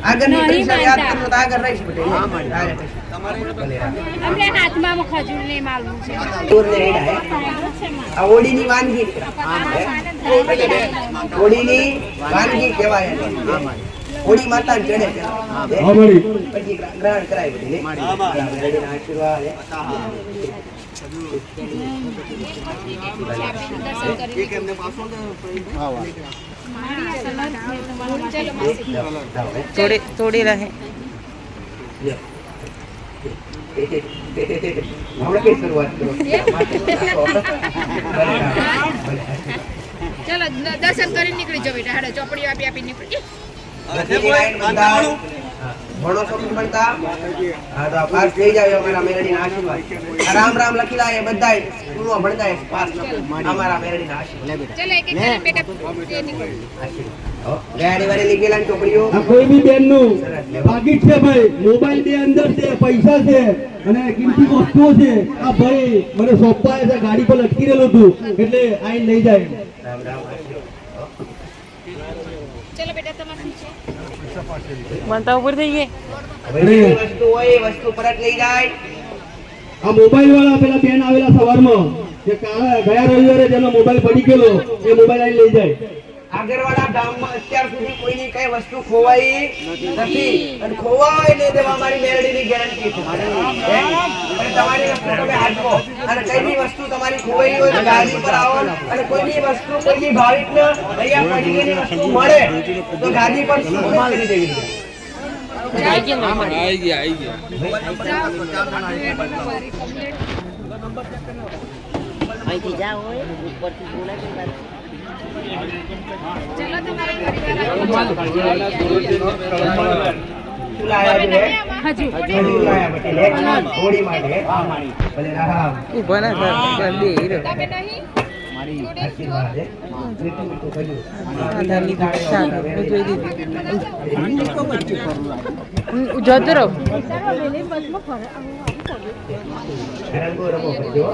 Speaker 1: આગળની પરીક્ષા યાદ કરજો તો આગળ રહીશ બધે
Speaker 3: અમને હાથમાં ખજૂર ને માલવું છે
Speaker 1: આ ઓડીની વાનગી ઓડીની વાનગી કહેવાય ઓડી માતા ચડે છે
Speaker 2: હા મારી
Speaker 1: પછી ગ્રહણ કરાય બધી મેરડીના આશીર્વાદ
Speaker 7: થોડી રહે
Speaker 1: હમણાં કઈ શરૂઆત કરો
Speaker 3: ચલો દર્શન કરી નીકળી જાવ બેટા હાડો ચોપડી આપી આપી નીકળી
Speaker 1: ભણો છો ભણતા હા તો પાસ થઈ જાવ અમારા મેરડીના આશીર્વાદ રામ રામ લખેલા એ બધા સ્કૂલમાં ભણતા એ પાસ અમારા મેરડીના આશીર્વાદ
Speaker 3: ચલો એક એક બેટા નીકળી
Speaker 1: ગાડી વાળી લીધેલા ચોપડીઓ
Speaker 2: આ કોઈ બી બેન નું પાકીટ છે ભાઈ મોબાઈલ બે અંદર છે પૈસા છે અને કિંમતી વસ્તુઓ છે આ ભાઈ મને સોંપાય છે ગાડી પર લટકી રહેલું હતું એટલે આઈને લઈ જાય
Speaker 1: રામ રામ
Speaker 3: ચલો બેટા તમારું છે
Speaker 7: માનતા ઉપર થઈ ગઈ
Speaker 1: જે વસ્તુ હોય એ વસ્તુ પરત લઈ જાય
Speaker 2: આ મોબાઈલ વાળા પેલા બેન આવેલા સવારમાં જે ગયા રવિવારે જેનો મોબાઈલ પડી ગયેલો એ મોબાઈલ આઈને લઈ જાય
Speaker 1: આગરવાડા ગામમાં અત્યાર સુધી કોઈની કઈ વસ્તુ ખોવાઈ નથી અને ખોવાય નહીં દેવા મારી મેરડીની ગેરંટી છે અને તમારી વસ્તુ તમે હાચવો અને કઈ બી વસ્તુ તમારી ખોવાઈ હોય તો ગાડી પર આવો અને કોઈ બી વસ્તુ કોઈ બી ભાવિકને અહીંયા પડી ગયેલી વસ્તુ મળે તો ગાડી પર સુપોર્ટ કરી દેવી
Speaker 7: અહીંથી જાઓ ઉપરથી બોલાય
Speaker 3: ચલો તમારે
Speaker 1: થોડી માટે ભલે રામ
Speaker 7: ઉભા ના થાય બે હીરો
Speaker 3: તમે નહીં
Speaker 1: મારી આશીર્વાદ છે મીઠું મીઠું ખજૂર
Speaker 7: આધારની દીક્ષા જોઈ દીધી જોતો રહો
Speaker 1: રંગો રંગો કરજો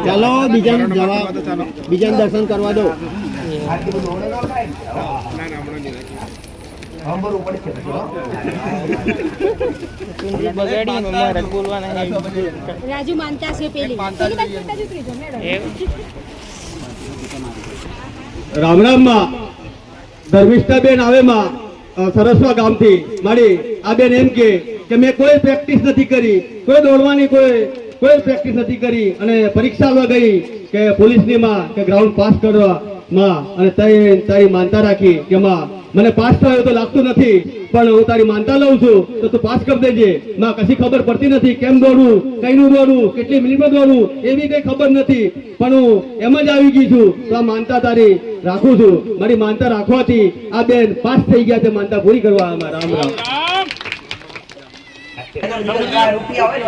Speaker 6: ચાલો બીજાને જવા બીજાને દર્શન કરવા દો
Speaker 7: બગાડી મારે બોલવાના
Speaker 3: રાજુ માનતા છે પેલી
Speaker 2: રામ રામમાં ધર્મિષ્ઠાબેન આવેમાં સરસવા ગામથી મારી આ બેન એમ કે મેં કોઈ પ્રેક્ટિસ નથી કરી, કોઈ દોડવાની કોઈ પ્રેક્ટિસ નથી કરી અને પરીક્ષા આલવા ગઈ કે પોલીસની માં કે ગ્રાઉન્ડ પાસ કરવા માં અને તારી માનતા રાખી કે માં મને પાસ થયો તો લાગતું નથી પણ હું તારી માનતા લઉં છું તો તું પાસ કરી દેજે. માં કશી ખબર પડતી નથી કેમ દોડવું, કઈનું દોડવું, કેટલી મિનિટમાં દોડવું એવી કઈ ખબર નથી પણ હું એમ જ આવી ગઈ છું તો આ માનતા તારી રાખું છું. મારી માનતા રાખવાથી આ બેન પાસ થઈ ગયા છે માનતા પૂરી કરવા. રામ રામ.
Speaker 1: રૂપિયા હોય ને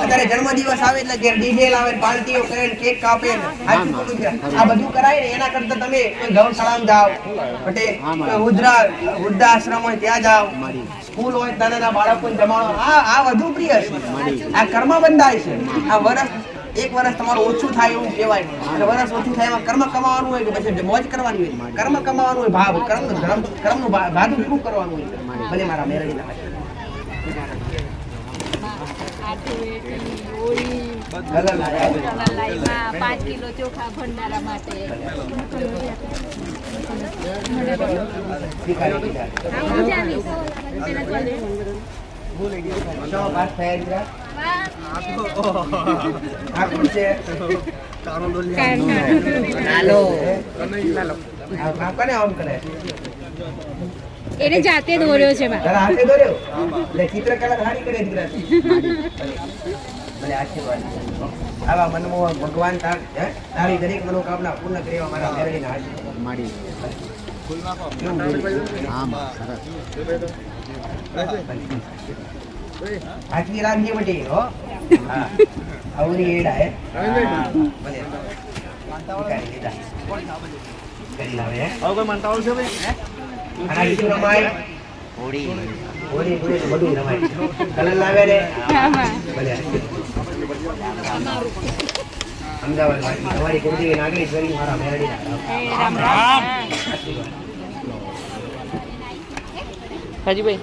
Speaker 1: વધારે જન્મદિવસ આવે એટલે ડીજે લાવે, પાર્ટીઓ કરે, કેક કાપે, આ બધું કરાય ને એના કરતા તમે ગૌશાળામાં જાઓ, વૃદ્ધાશ્રમ હોય ત્યાં જાઓ, સ્કૂલ હોય નાના બાળકોને જમાડો. આ વધુ પ્રિય છે. આ કર્મ બંધાય છે. આ વર્ષ એક વર્ષ તમારું ઓછું થાય એવું કહેવાય અને વર્ષ ઓછું થાય એમાં કર્મ કમાવાનું હોય કે પછી મોજ કરવાની હોય. કર્મ કમાવાનું હોય, ભાવ કર્મનું ભાડું પૂરું કરવાનું હોય. ભલે મારા મેરડીના
Speaker 3: 5 કિલો ચોખા ભંડારા માટે એને જાતે દોર્યો છે
Speaker 1: હાથે દોર્યો એટલે ચિત્રકલા સારી કરે દીકરા. ભલે આશીર્વાદ. આવા મનમોહક ભગવાન તારી દરેક મનોકામના પૂર્ણ કરવા મારા મેરડીના આશીર્વાદ રાખજે બટી. હો આવરી એડા હે ભલે કરી લાવે. હવે કોઈ માનતા આવશે ભાઈ આના ગીતો રમાય, હોળી બધું રમાય. કલર લાવે રે ભલે અમદાવાદ તમારી કુળદેવી નાગેશ્વરી મારા મેરડીના રામ રામ.
Speaker 7: હાજીભાઈ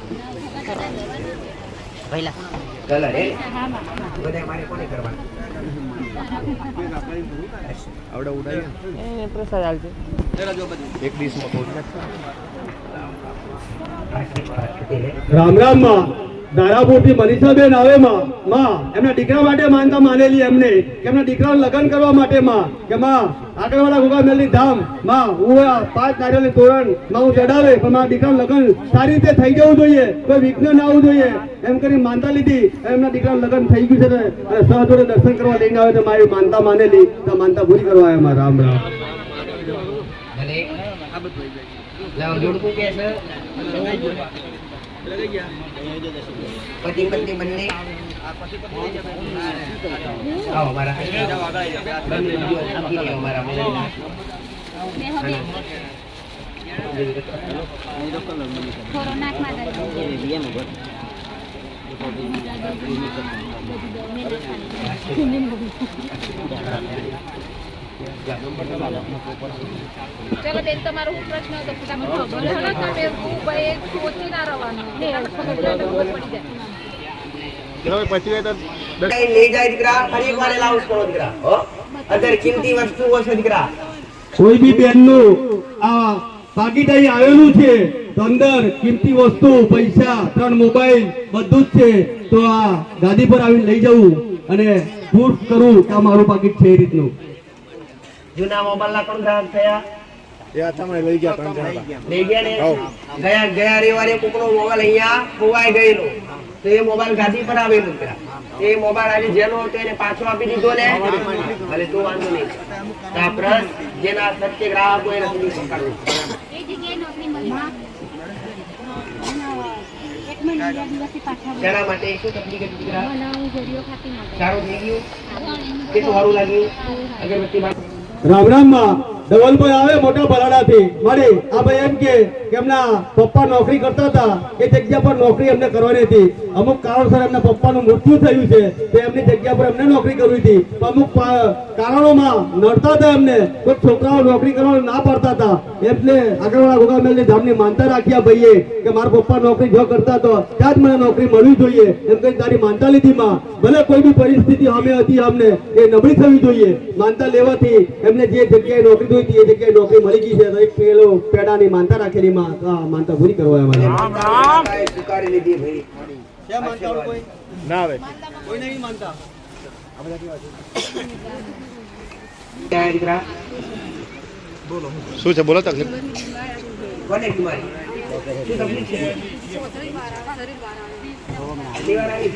Speaker 1: કલર હે બધા મારે કોને કરવાનું? આવડે ઉડાય
Speaker 7: પ્રસાદ આલજો
Speaker 1: એક ડીશમાં પહોંચે.
Speaker 2: રામ રામ માં ધારાપુરથી મનીષાબેન આવે માં એમના દીકરા માટે માનતા માનેલી એમને કે એમના દીકરાનું લગ્ન કરવા માટે માં કે માં આગળવાળા ગોગામેલની ધામ માં હું 5 નારિયેળની તોરણ માં હું ચડાવે પણ મારા દીકરાનું લગ્ન સારી રીતે થઈ જવું જોઈએ, કોઈ વિઘ્ન ના આવવું જોઈએ એમ કરી માનતા લીધી. એમના દીકરાનું લગ્ન થઈ ગયું છે અને સહજોડે દર્શન કરવા લઈને આવે તો મારી માનતા માનેલી તો માનતા પૂરી કરવા આવ્યા. રામ રામ.
Speaker 1: પતિ પત્ની બંને આવો મારા
Speaker 3: ચલો બેન તમારો શું પ્રશ્ન હતો? તમે સોચી ના રહેવાનું
Speaker 1: લઈ જાય દીકરા. ફરી એક વાર લાઉસ કરો દીકરા. હો અત્યારે કિંમતી વસ્તુઓ છે દીકરા.
Speaker 2: કોઈ બી બેનનું આ ભાગીદારી આવેલું છે તો અંદર કિંમતી વસ્તુ, પૈસા, 3 મોબાઈલ બધું જ છે તો આ ગાદી પર આવીને લઈ જવું અને પ્રૂફ કરવું કે આ મારું પાકીટ છે એ રીતનું.
Speaker 1: જૂના મોબાઈલના કોણ ગ્રાહક થયા? લઈ ગયા ને ગયા રવિવારે કોકનો મોબાઈલ અહીંયા ખોવાઈ ગયેલો તો એ મોબાઈલ ગાદી પર આવેલો. એ મોબાઈલ આજે જેનો હતો એને પાછો આપી દીધો ને ભલે તો વાંધો નહીં. આ પ્રશ્ન જેના સત્ય ગ્રાહકો એને સુધી પકડવું.
Speaker 3: એ જગ્યાએ નોકરી મળી એક મહિના 2 દિવસથી પાછા
Speaker 1: તેના માટે શું તકલીફ હતી દીકરા?
Speaker 3: બનાવું ઘડીઓ ખાતી મળે
Speaker 1: સારું થઈ ગયું? કેટલું સારું લાગ્યું? અગરબત્તી
Speaker 2: રામ રામ માં ધવલભાઈ આવે મોટા ભરાડાથી મારી આ ભાઈ એમ કે કે એમના પપ્પા નોકરી કરતા હતા એ જગ્યા પર નોકરી એમને કરવાની હતી. અમુક કારણોસર એમના પપ્પાનું મૃત્યુ થયું છે તો એમની જગ્યા પર એમને નોકરી કરવી હતી. તો અમુક કારણોમાં નડતા હતા એમને, કોઈ છોકરાઓ નોકરી કરવાનું ના પાડતા હતા. એટલે આગળવાળા ગોગામેલની ધામની માનતા રાખી આ ભાઈએ કે મારા પપ્પા નોકરી જો કરતા તો ત્યાં જ મને નોકરી મળવી જોઈએ એમ કઈ તારી માનતા લીધી માં. ભલે કોઈ બી પરિસ્થિતિ અમે હતી અમને એ નબળી થવી જોઈએ. માનતા લેવાથી એમને જે જગ્યાએ નોકરી જોઈતી એ જગ્યાએ નોકરી મળી ગઈ છે. તો એક પેલો પેડાની માનતા રાખેલી માં માનતા પૂરી કરવા અમારે
Speaker 1: સ્વીકારી લીધી ભાઈ.
Speaker 5: ના આવે
Speaker 2: કોઈ નહીં માનતા.
Speaker 1: ક્યાં દીકરા
Speaker 5: શું છે બોલો તકલીફ
Speaker 1: કોને બીમારી શું તકલીફ છે?
Speaker 3: શરીર બહાર આવે.
Speaker 1: કેટલી વાર આવી?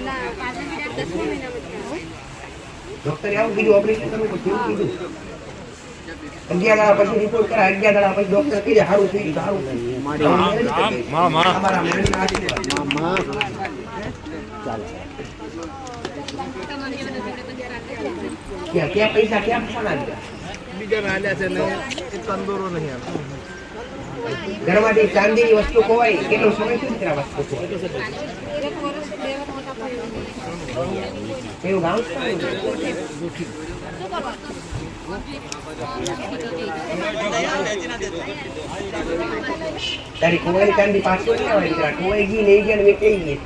Speaker 3: ના, પાછળ બીજા 10મા મહિનામાં થયા.
Speaker 1: ડોક્ટરે આવું કીધું ઓપરેશન કરવું પડશે એવું કીધું. 11 દાડા પછી રિપોર્ટ કરાય, 11 દાડા પછી ડોક્ટર કહે સારું થઈ ગયું સારું થઈ ગયું. અમારા મેળવીના આશીર્વાદ. ક્યાં પૈસા ક્યાં કોના દીધા? ઘરમાંથી ચાંદીની વસ્તુ ખોવાય કેટલો સમય સુધી વસ્તુ ખોવાય?
Speaker 3: 1 વર્ષ 2 વર્ષ મોટા પડ્યો.
Speaker 1: એવું ગામ છે? તારી ખોવાયેલી ચાંદી પાછો નહીં આવે દીકરા. ખોવાઈ ગઈ લઈ ગયા ને વેચાઈ ગઈ.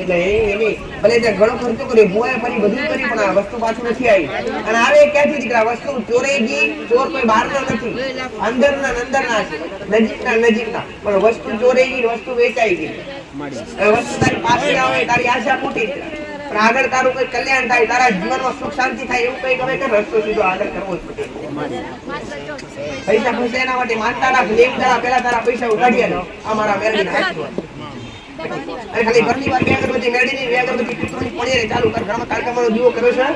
Speaker 1: એટલે એની ભલે ત્યાં ઘણો ખર્ચો કર્યો, ભોય ફરી બધું કરી પણ આ વસ્તુ પાછું નથી આવી. અને આવે ક્યાંથી દીકરા? વસ્તુ ચોરાઈ ગઈ. ચોર કોઈ બહારના નથી, અંદરના છે, નજીકના પણ વસ્તુ ચોરાઈ ગઈ, વસ્તુ વેચાઈ ગઈ. વસ્તુ તારી પાસે આવે તારી આશા ખોટી પણ આગળ તારું કોઈ કલ્યાણ થાય, તારા જીવનમાં સુખ શાંતિ થાય એવું કઈ ગમે કે રસ્તો સીધો આગળ કરવો જ પડે. પૈસા ખુશે એના માટે માનતા રાખ. લેવ દાડા પહેલા તારા પૈસા ઉઠાડી આલો. અમારા મેળવીના આશીર્વાદ. અને ખાલી ઘરની વાત બે અગરબત્તી મેળવીની બે અગરબત્તી પિતૃની પડીને ચાલુ કર. ઘરમાં તારકામાનો દીવો કર્યો છે?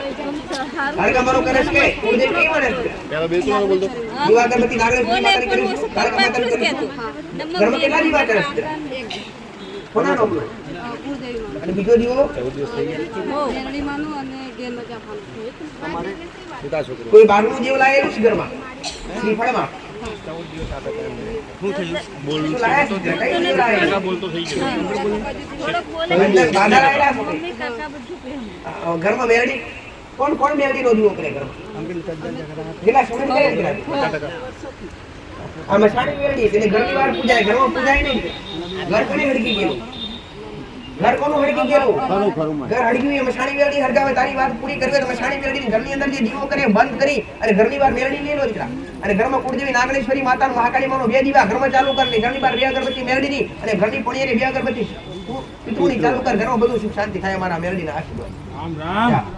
Speaker 1: તારકામાનો કરે છે કે કુળદેવ કઈ મને છે? દીવો અગરબત્તી નાગરેશ પૂજા કરી તારકામાતાની કરી. ઘરમાં કેટલા દીવા કરે છે? કોનાનો? અને બીજો દીવો કોઈ બહારનું જેવું લાયેલું છે ઘરમાં શ્રીફળમાં? ઘરમાં મેરડી કોણ કોણ મેરડી નો દીવો કરે ઘરમાં? કેટલા સમય કરે? આ મસાણી મેરડી એટલે ઘરની વાર પૂજાય, ઘરમાં પૂજાય નહીં. ઘર કોને હડકી ગયેલું? ઘર કોનું હડકી ગયેલું? ઘર હડક્યું એ મસાણી મેરડી હડકાવે. તારી વાત પૂરી કરવી તો મસાણી મેરડી ઘરની અંદર જે દીવો કરે બંધ કરી અને ઘરની બહાર મેરડી લઈ લો દીકરા. અને ઘરમાં કુળદેવી નાગેશ્વરી માતાનું મહાકાળી માનો 2 દીવા ઘરમાં ચાલુ કર. ઘરની બહાર 2 અગરબત્તી મેરડીની અને ઘરની પણીએ 2 અગરબત્તી પિતૃની ચાલુ કર. ઘરમાં બધું સુખ શાંતિ થાય. અમારા મેરડીના આશીર્વાદ.